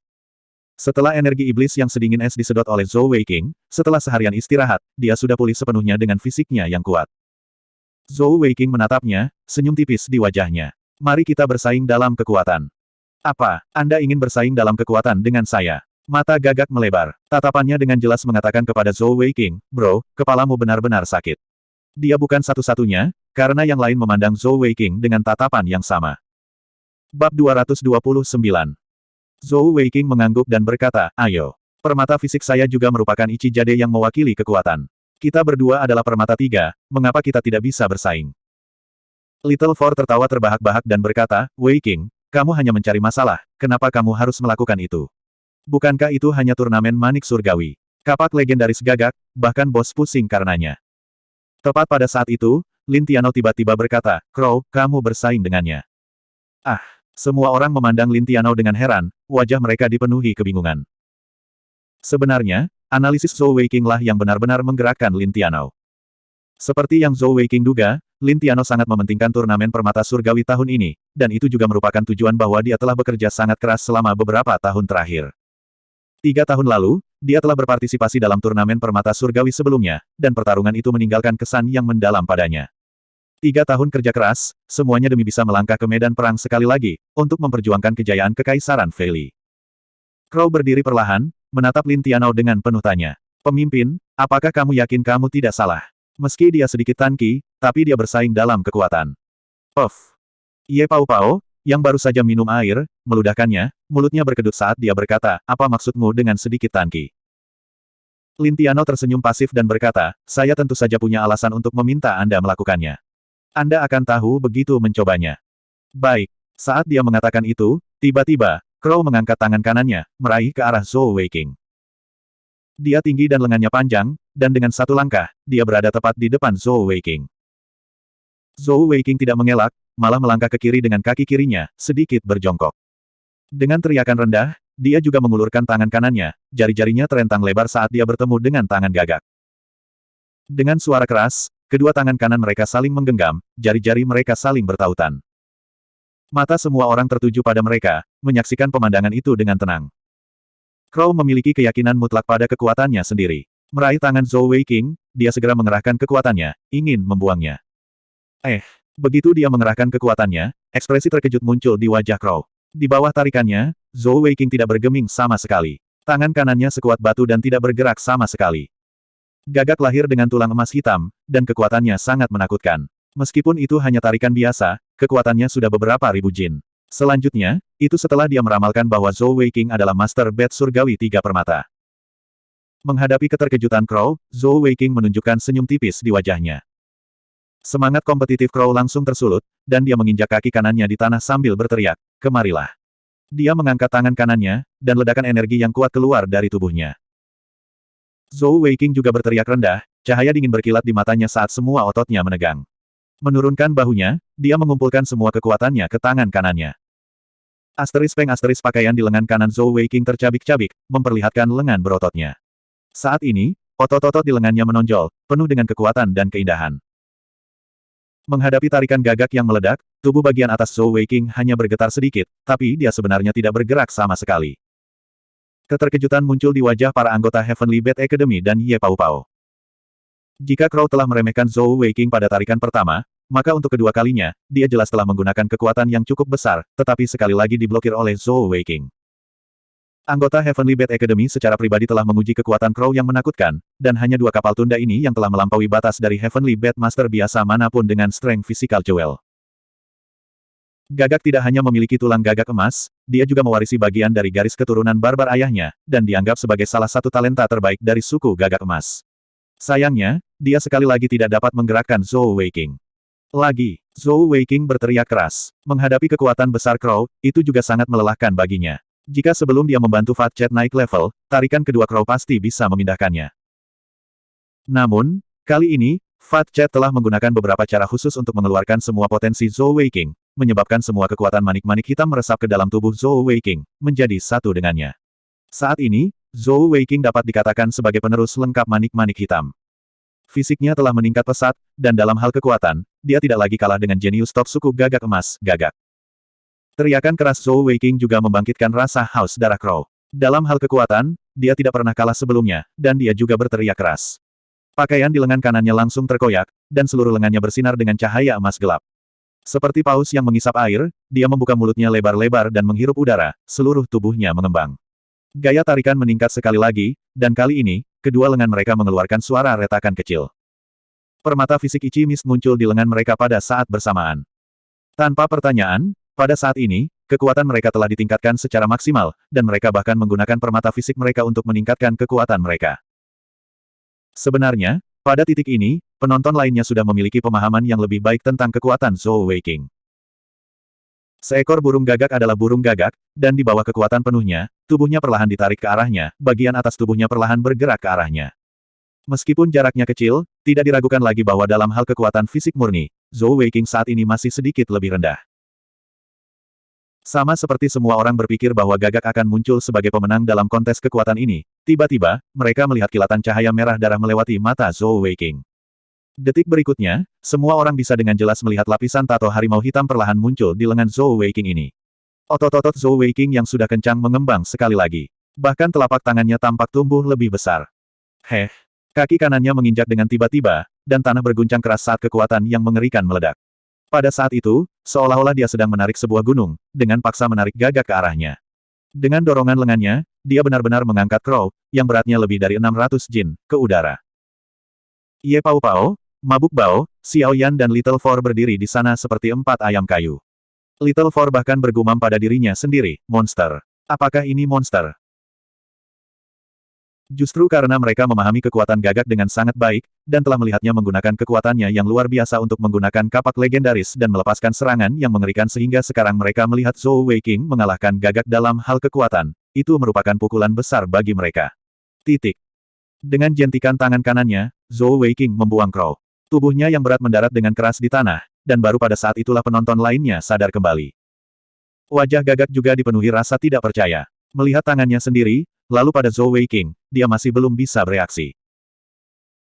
Setelah energi iblis yang sedingin es disedot oleh Zhou Weiqing, setelah seharian istirahat, dia sudah pulih sepenuhnya dengan fisiknya yang kuat. Zhou Weiqing menatapnya, senyum tipis di wajahnya. Mari kita bersaing dalam kekuatan. Apa, Anda ingin bersaing dalam kekuatan dengan saya? Mata Gagak melebar. Tatapannya dengan jelas mengatakan kepada Zhou Weiqing, bro, kepalamu benar-benar sakit. Dia bukan satu-satunya, karena yang lain memandang Zhou Weiqing dengan tatapan yang sama. Bab 229. Zhou Weiqing mengangguk dan berkata, ayo. Permata fisik saya juga merupakan Ichi Jade yang mewakili kekuatan. Kita berdua adalah permata 3, mengapa kita tidak bisa bersaing? Little Four tertawa terbahak-bahak dan berkata, Weiqing, kamu hanya mencari masalah, kenapa kamu harus melakukan itu? Bukankah itu hanya turnamen Manik Surgawi? Kapak legendaris Gagak, bahkan bos pusing karenanya. Tepat pada saat itu, Lin Tianao tiba-tiba berkata, Crow, kamu bersaing dengannya. Ah, semua orang memandang Lin Tianao dengan heran, wajah mereka dipenuhi kebingungan. Sebenarnya, analisis Zhou Weiqing lah yang benar-benar menggerakkan Lin Tianao. Seperti yang Zhou Weiqing duga, Lin Tianao sangat mementingkan turnamen permata surgawi tahun ini, dan itu juga merupakan tujuan bahwa dia telah bekerja sangat keras selama beberapa tahun terakhir. 3 tahun lalu, dia telah berpartisipasi dalam turnamen permata surgawi sebelumnya, dan pertarungan itu meninggalkan kesan yang mendalam padanya. 3 tahun kerja keras, semuanya demi bisa melangkah ke medan perang sekali lagi, untuk memperjuangkan kejayaan Kekaisaran Fei Li. Crow berdiri perlahan, menatap Lin Tianao dengan penuh tanya. Pemimpin, apakah kamu yakin kamu tidak salah? Meski dia sedikit tangki, tapi dia bersaing dalam kekuatan. Puff. Ye Pao Pao, yang baru saja minum air, meludahkannya, mulutnya berkedut saat dia berkata, apa maksudmu dengan sedikit tangki? Lin Tianao tersenyum pasif dan berkata, saya tentu saja punya alasan untuk meminta Anda melakukannya. Anda akan tahu begitu mencobanya. Baik. Saat dia mengatakan itu, tiba-tiba, Crow mengangkat tangan kanannya, meraih ke arah Zhou Weiqing. Dia tinggi dan lengannya panjang, dan dengan satu langkah, dia berada tepat di depan Zhou Weiqing. Zhou Weiqing tidak mengelak, malah melangkah ke kiri dengan kaki kirinya, sedikit berjongkok. Dengan teriakan rendah, dia juga mengulurkan tangan kanannya, jari-jarinya terentang lebar saat dia bertemu dengan tangan Gagak. Dengan suara keras, kedua tangan kanan mereka saling menggenggam, jari-jari mereka saling bertautan. Mata semua orang tertuju pada mereka, menyaksikan pemandangan itu dengan tenang. Crow memiliki keyakinan mutlak pada kekuatannya sendiri. Meraih tangan Zhou Weiqing, dia segera mengerahkan kekuatannya, ingin membuangnya. Begitu dia mengerahkan kekuatannya, ekspresi terkejut muncul di wajah Crow. Di bawah tarikannya, Zhou Weiqing tidak bergeming sama sekali. Tangan kanannya sekuat batu dan tidak bergerak sama sekali. Gagak lahir dengan tulang emas hitam, dan kekuatannya sangat menakutkan. Meskipun itu hanya tarikan biasa, kekuatannya sudah beberapa ribu jin. Selanjutnya, itu setelah dia meramalkan bahwa Zhou Weiqing adalah Master Bat Surgawi Tiga Permata. Menghadapi keterkejutan Crow, Zhou Weiqing menunjukkan senyum tipis di wajahnya. Semangat kompetitif Crow langsung tersulut, dan dia menginjak kaki kanannya di tanah sambil berteriak, "Kemarilah." Dia mengangkat tangan kanannya, dan ledakan energi yang kuat keluar dari tubuhnya. Zhou Weiqing juga berteriak rendah, cahaya dingin berkilat di matanya saat semua ototnya menegang. Menurunkan bahunya, dia mengumpulkan semua kekuatannya ke tangan kanannya. Asterisk pakaian di lengan kanan Zhou Weiqing tercabik-cabik, memperlihatkan lengan berototnya. Saat ini, otot-otot di lengannya menonjol, penuh dengan kekuatan dan keindahan. Menghadapi tarikan gagak yang meledak, tubuh bagian atas Zhou Weiqing hanya bergetar sedikit, tapi dia sebenarnya tidak bergerak sama sekali. Keterkejutan muncul di wajah para anggota Heavenly Bat Academy dan Ye Pao Pao. Jika Crow telah meremehkan Zhou Weiqing pada tarikan pertama, maka untuk kedua kalinya, dia jelas telah menggunakan kekuatan yang cukup besar, tetapi sekali lagi diblokir oleh Zhou Weiqing. Anggota Heavenly Bat Academy secara pribadi telah menguji kekuatan Crow yang menakutkan, dan hanya dua kapal tunda ini yang telah melampaui batas dari Heavenly Bat Master biasa manapun dengan strength physical jewel. Gagak tidak hanya memiliki tulang gagak emas, dia juga mewarisi bagian dari garis keturunan barbar ayahnya, dan dianggap sebagai salah satu talenta terbaik dari suku gagak emas. Sayangnya, dia sekali lagi tidak dapat menggerakkan Zhou Weiqing. Zhou Weiqing berteriak keras. Menghadapi kekuatan besar Crow, itu juga sangat melelahkan baginya. Jika sebelum dia membantu Fat Chat naik level, tarikan kedua Crow pasti bisa memindahkannya. Namun, kali ini, Fat Chat telah menggunakan beberapa cara khusus untuk mengeluarkan semua potensi Zhou Weiqing, menyebabkan semua kekuatan manik-manik hitam meresap ke dalam tubuh Zhou Weiqing, menjadi satu dengannya. Saat ini, Zhou Weiqing dapat dikatakan sebagai penerus lengkap manik-manik hitam. Fisiknya telah meningkat pesat, dan dalam hal kekuatan, dia tidak lagi kalah dengan jenius top suku gagak emas, Gagak. Teriakan keras Zhou Weiqing juga membangkitkan rasa haus darah Crow. Dalam hal kekuatan, dia tidak pernah kalah sebelumnya, dan dia juga berteriak keras. Pakaian di lengan kanannya langsung terkoyak, dan seluruh lengannya bersinar dengan cahaya emas gelap. Seperti paus yang mengisap air, dia membuka mulutnya lebar-lebar dan menghirup udara, seluruh tubuhnya mengembang. Gaya tarikan meningkat sekali lagi, dan kali ini, kedua lengan mereka mengeluarkan suara retakan kecil. Permata fisik Ichi Mist muncul di lengan mereka pada saat bersamaan. Tanpa pertanyaan, pada saat ini, kekuatan mereka telah ditingkatkan secara maksimal, dan mereka bahkan menggunakan permata fisik mereka untuk meningkatkan kekuatan mereka. Sebenarnya, pada titik ini, penonton lainnya sudah memiliki pemahaman yang lebih baik tentang kekuatan Zhou Weiqing. Seekor burung gagak adalah burung gagak, dan di bawah kekuatan penuhnya, tubuhnya perlahan ditarik ke arahnya, bagian atas tubuhnya perlahan bergerak ke arahnya. Meskipun jaraknya kecil, tidak diragukan lagi bahwa dalam hal kekuatan fisik murni, Zhou Weiqing saat ini masih sedikit lebih rendah. Sama seperti semua orang berpikir bahwa Gagak akan muncul sebagai pemenang dalam kontes kekuatan ini, tiba-tiba, mereka melihat kilatan cahaya merah darah melewati mata Zhou Weiqing. Detik berikutnya, semua orang bisa dengan jelas melihat lapisan tato harimau hitam perlahan muncul di lengan Zhou Weiqing ini. Otot-otot Zhou Weiqing yang sudah kencang mengembang sekali lagi. Bahkan telapak tangannya tampak tumbuh lebih besar. Kaki kanannya menginjak dengan tiba-tiba, dan tanah berguncang keras saat kekuatan yang mengerikan meledak. Pada saat itu, seolah-olah dia sedang menarik sebuah gunung, dengan paksa menarik Gagak ke arahnya. Dengan dorongan lengannya, dia benar-benar mengangkat Crow, yang beratnya lebih dari 600 jin, ke udara. Ye Pao Pao, Mabuk Bao, Xiao Yan dan Little Four berdiri di sana seperti empat ayam kayu. Little Four bahkan bergumam pada dirinya sendiri, monster. Apakah ini monster? Justru karena mereka memahami kekuatan Gagak dengan sangat baik, dan telah melihatnya menggunakan kekuatannya yang luar biasa untuk menggunakan kapak legendaris dan melepaskan serangan yang mengerikan sehingga sekarang mereka melihat Zhou Weiqing mengalahkan Gagak dalam hal kekuatan, itu merupakan pukulan besar bagi mereka. Dengan jentikan tangan kanannya, Zhou Weiqing membuang Crow. Tubuhnya yang berat mendarat dengan keras di tanah, dan baru pada saat itulah penonton lainnya sadar kembali. Wajah Gagak juga dipenuhi rasa tidak percaya. Melihat tangannya sendiri, lalu pada Zhou Weiqing, dia masih belum bisa bereaksi.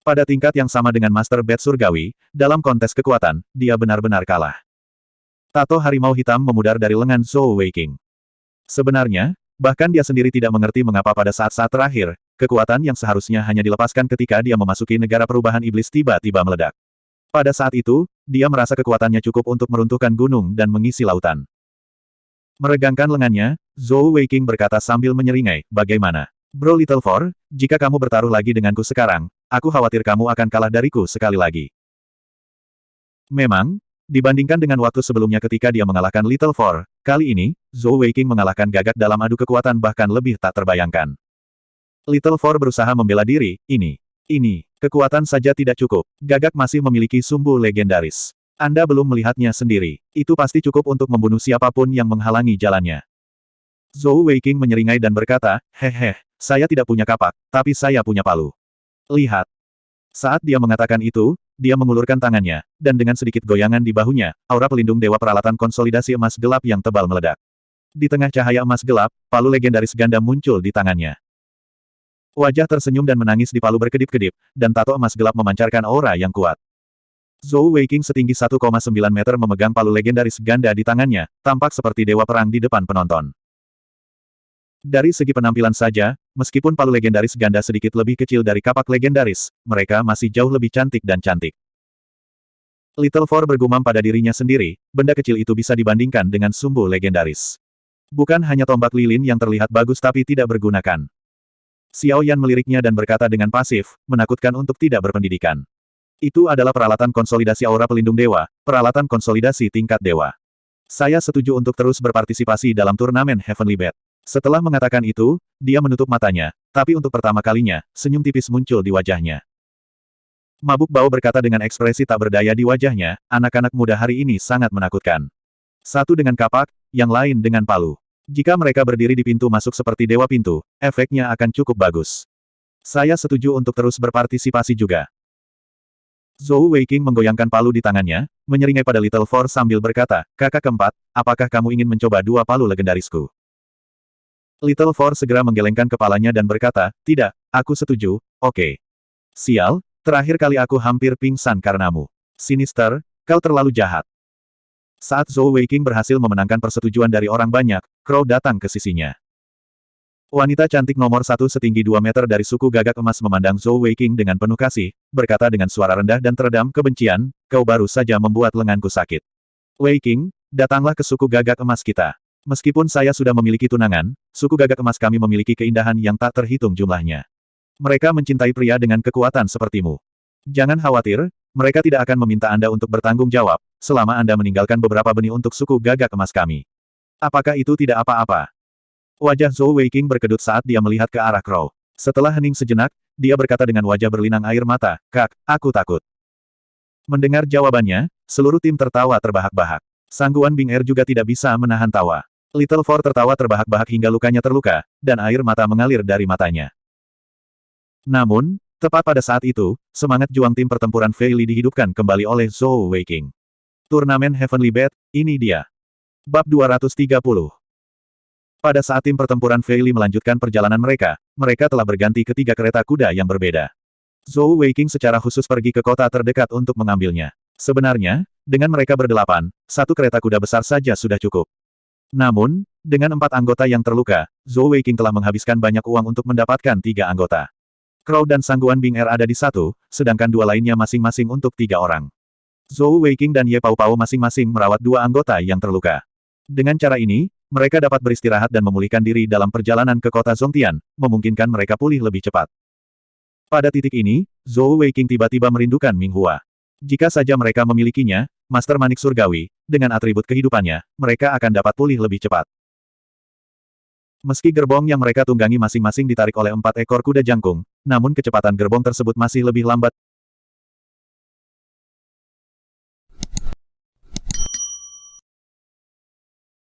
Pada tingkat yang sama dengan Master Bat Surgawi, dalam kontes kekuatan, dia benar-benar kalah. Tato harimau hitam memudar dari lengan Zhou Weiqing. Sebenarnya, bahkan dia sendiri tidak mengerti mengapa pada saat-saat terakhir, kekuatan yang seharusnya hanya dilepaskan ketika dia memasuki negara perubahan iblis tiba-tiba meledak. Pada saat itu, dia merasa kekuatannya cukup untuk meruntuhkan gunung dan mengisi lautan. Meregangkan lengannya, Zhou Weiking berkata sambil menyeringai, bagaimana? Bro Little Four, jika kamu bertaruh lagi denganku sekarang, aku khawatir kamu akan kalah dariku sekali lagi. Memang, dibandingkan dengan waktu sebelumnya ketika dia mengalahkan Little Four, kali ini, Zhou Weiking mengalahkan Gagak dalam adu kekuatan bahkan lebih tak terbayangkan. Little Four berusaha membela diri, ini, kekuatan saja tidak cukup. Gagak masih memiliki sumbu legendaris. Anda belum melihatnya sendiri. Itu pasti cukup untuk membunuh siapapun yang menghalangi jalannya. Zhou Weiking menyeringai dan berkata, hehe, saya tidak punya kapak, tapi saya punya palu. Lihat. Saat dia mengatakan itu, dia mengulurkan tangannya, dan dengan sedikit goyangan di bahunya, aura pelindung dewa peralatan konsolidasi emas gelap yang tebal meledak. Di tengah cahaya emas gelap, palu legendaris ganda muncul di tangannya. Wajah tersenyum dan menangis di palu berkedip-kedip, dan tato emas gelap memancarkan aura yang kuat. Zhou Weiking setinggi 1,9 meter memegang palu legendaris ganda di tangannya, tampak seperti dewa perang di depan penonton. Dari segi penampilan saja, meskipun palu legendaris ganda sedikit lebih kecil dari kapak legendaris, mereka masih jauh lebih cantik dan cantik. Little Four bergumam pada dirinya sendiri, benda kecil itu bisa dibandingkan dengan sumbu legendaris. Bukan hanya tombak lilin yang terlihat bagus tapi tidak bergunakan. Xiao Yan meliriknya dan berkata dengan pasif, menakutkan untuk tidak berpendidikan. Itu adalah peralatan konsolidasi aura pelindung dewa, peralatan konsolidasi tingkat dewa. Saya setuju untuk terus berpartisipasi dalam turnamen Heavenly Bet. Setelah mengatakan itu, dia menutup matanya, tapi untuk pertama kalinya, senyum tipis muncul di wajahnya. Mabuk Bao berkata dengan ekspresi tak berdaya di wajahnya, anak-anak muda hari ini sangat menakutkan. Satu dengan kapak, yang lain dengan palu. Jika mereka berdiri di pintu masuk seperti dewa pintu, efeknya akan cukup bagus. Saya setuju untuk terus berpartisipasi juga. Zhou Weiking menggoyangkan palu di tangannya, menyeringai pada Little Four sambil berkata, kakak keempat, apakah kamu ingin mencoba dua palu legendarisku? Little Four segera menggelengkan kepalanya dan berkata, tidak, aku setuju, oke. Sial, terakhir kali aku hampir pingsan karenamu. Sinister, kau terlalu jahat. Saat Zhou Weiking berhasil memenangkan persetujuan dari orang banyak, Crow datang ke sisinya. Wanita cantik nomor 1 setinggi 2 meter dari suku Gagak Emas memandang Zhou Weiking dengan penuh kasih, berkata dengan suara rendah dan teredam kebencian, kau baru saja membuat lenganku sakit. Weiking, datanglah ke suku Gagak Emas kita. Meskipun saya sudah memiliki tunangan, suku Gagak Emas kami memiliki keindahan yang tak terhitung jumlahnya. Mereka mencintai pria dengan kekuatan sepertimu. Jangan khawatir, mereka tidak akan meminta Anda untuk bertanggung jawab, selama Anda meninggalkan beberapa benih untuk suku Gagak Emas kami. Apakah itu tidak apa-apa? Wajah Zhou Weiking berkedut saat dia melihat ke arah Crow. Setelah hening sejenak, dia berkata dengan wajah berlinang air mata, Kak, aku takut. Mendengar jawabannya, seluruh tim tertawa terbahak-bahak. Sangguan Bing Er juga tidak bisa menahan tawa. Little Four tertawa terbahak-bahak hingga lukanya terluka, dan air mata mengalir dari matanya. Namun, tepat pada saat itu, semangat juang tim pertempuran Fei Li dihidupkan kembali oleh Zhou Weiking. Turnamen Heavenly Bet, ini dia. Bab 230. Pada saat tim pertempuran Fei Li melanjutkan perjalanan mereka, mereka telah berganti ke 3 kereta kuda yang berbeda. Zhou Weiking secara khusus pergi ke kota terdekat untuk mengambilnya. Sebenarnya, dengan mereka berdelapan, 1 kereta kuda besar saja sudah cukup. Namun, dengan 4 anggota yang terluka, Zhou Weiking telah menghabiskan banyak uang untuk mendapatkan 3 anggota. Crow dan Sangguan Bing Er ada di 1, sedangkan 2 lainnya masing-masing untuk 3 orang. Zhou Weiking dan Ye Pao Pao masing-masing merawat 2 anggota yang terluka. Dengan cara ini, mereka dapat beristirahat dan memulihkan diri dalam perjalanan ke kota Zongtian, memungkinkan mereka pulih lebih cepat. Pada titik ini, Zhou Weiking tiba-tiba merindukan Ming Hua. Jika saja mereka memilikinya, Master Manik Surgawi, dengan atribut kehidupannya, mereka akan dapat pulih lebih cepat. Meski gerbong yang mereka tunggangi masing-masing ditarik oleh 4 ekor kuda jangkung, namun kecepatan gerbong tersebut masih lebih lambat,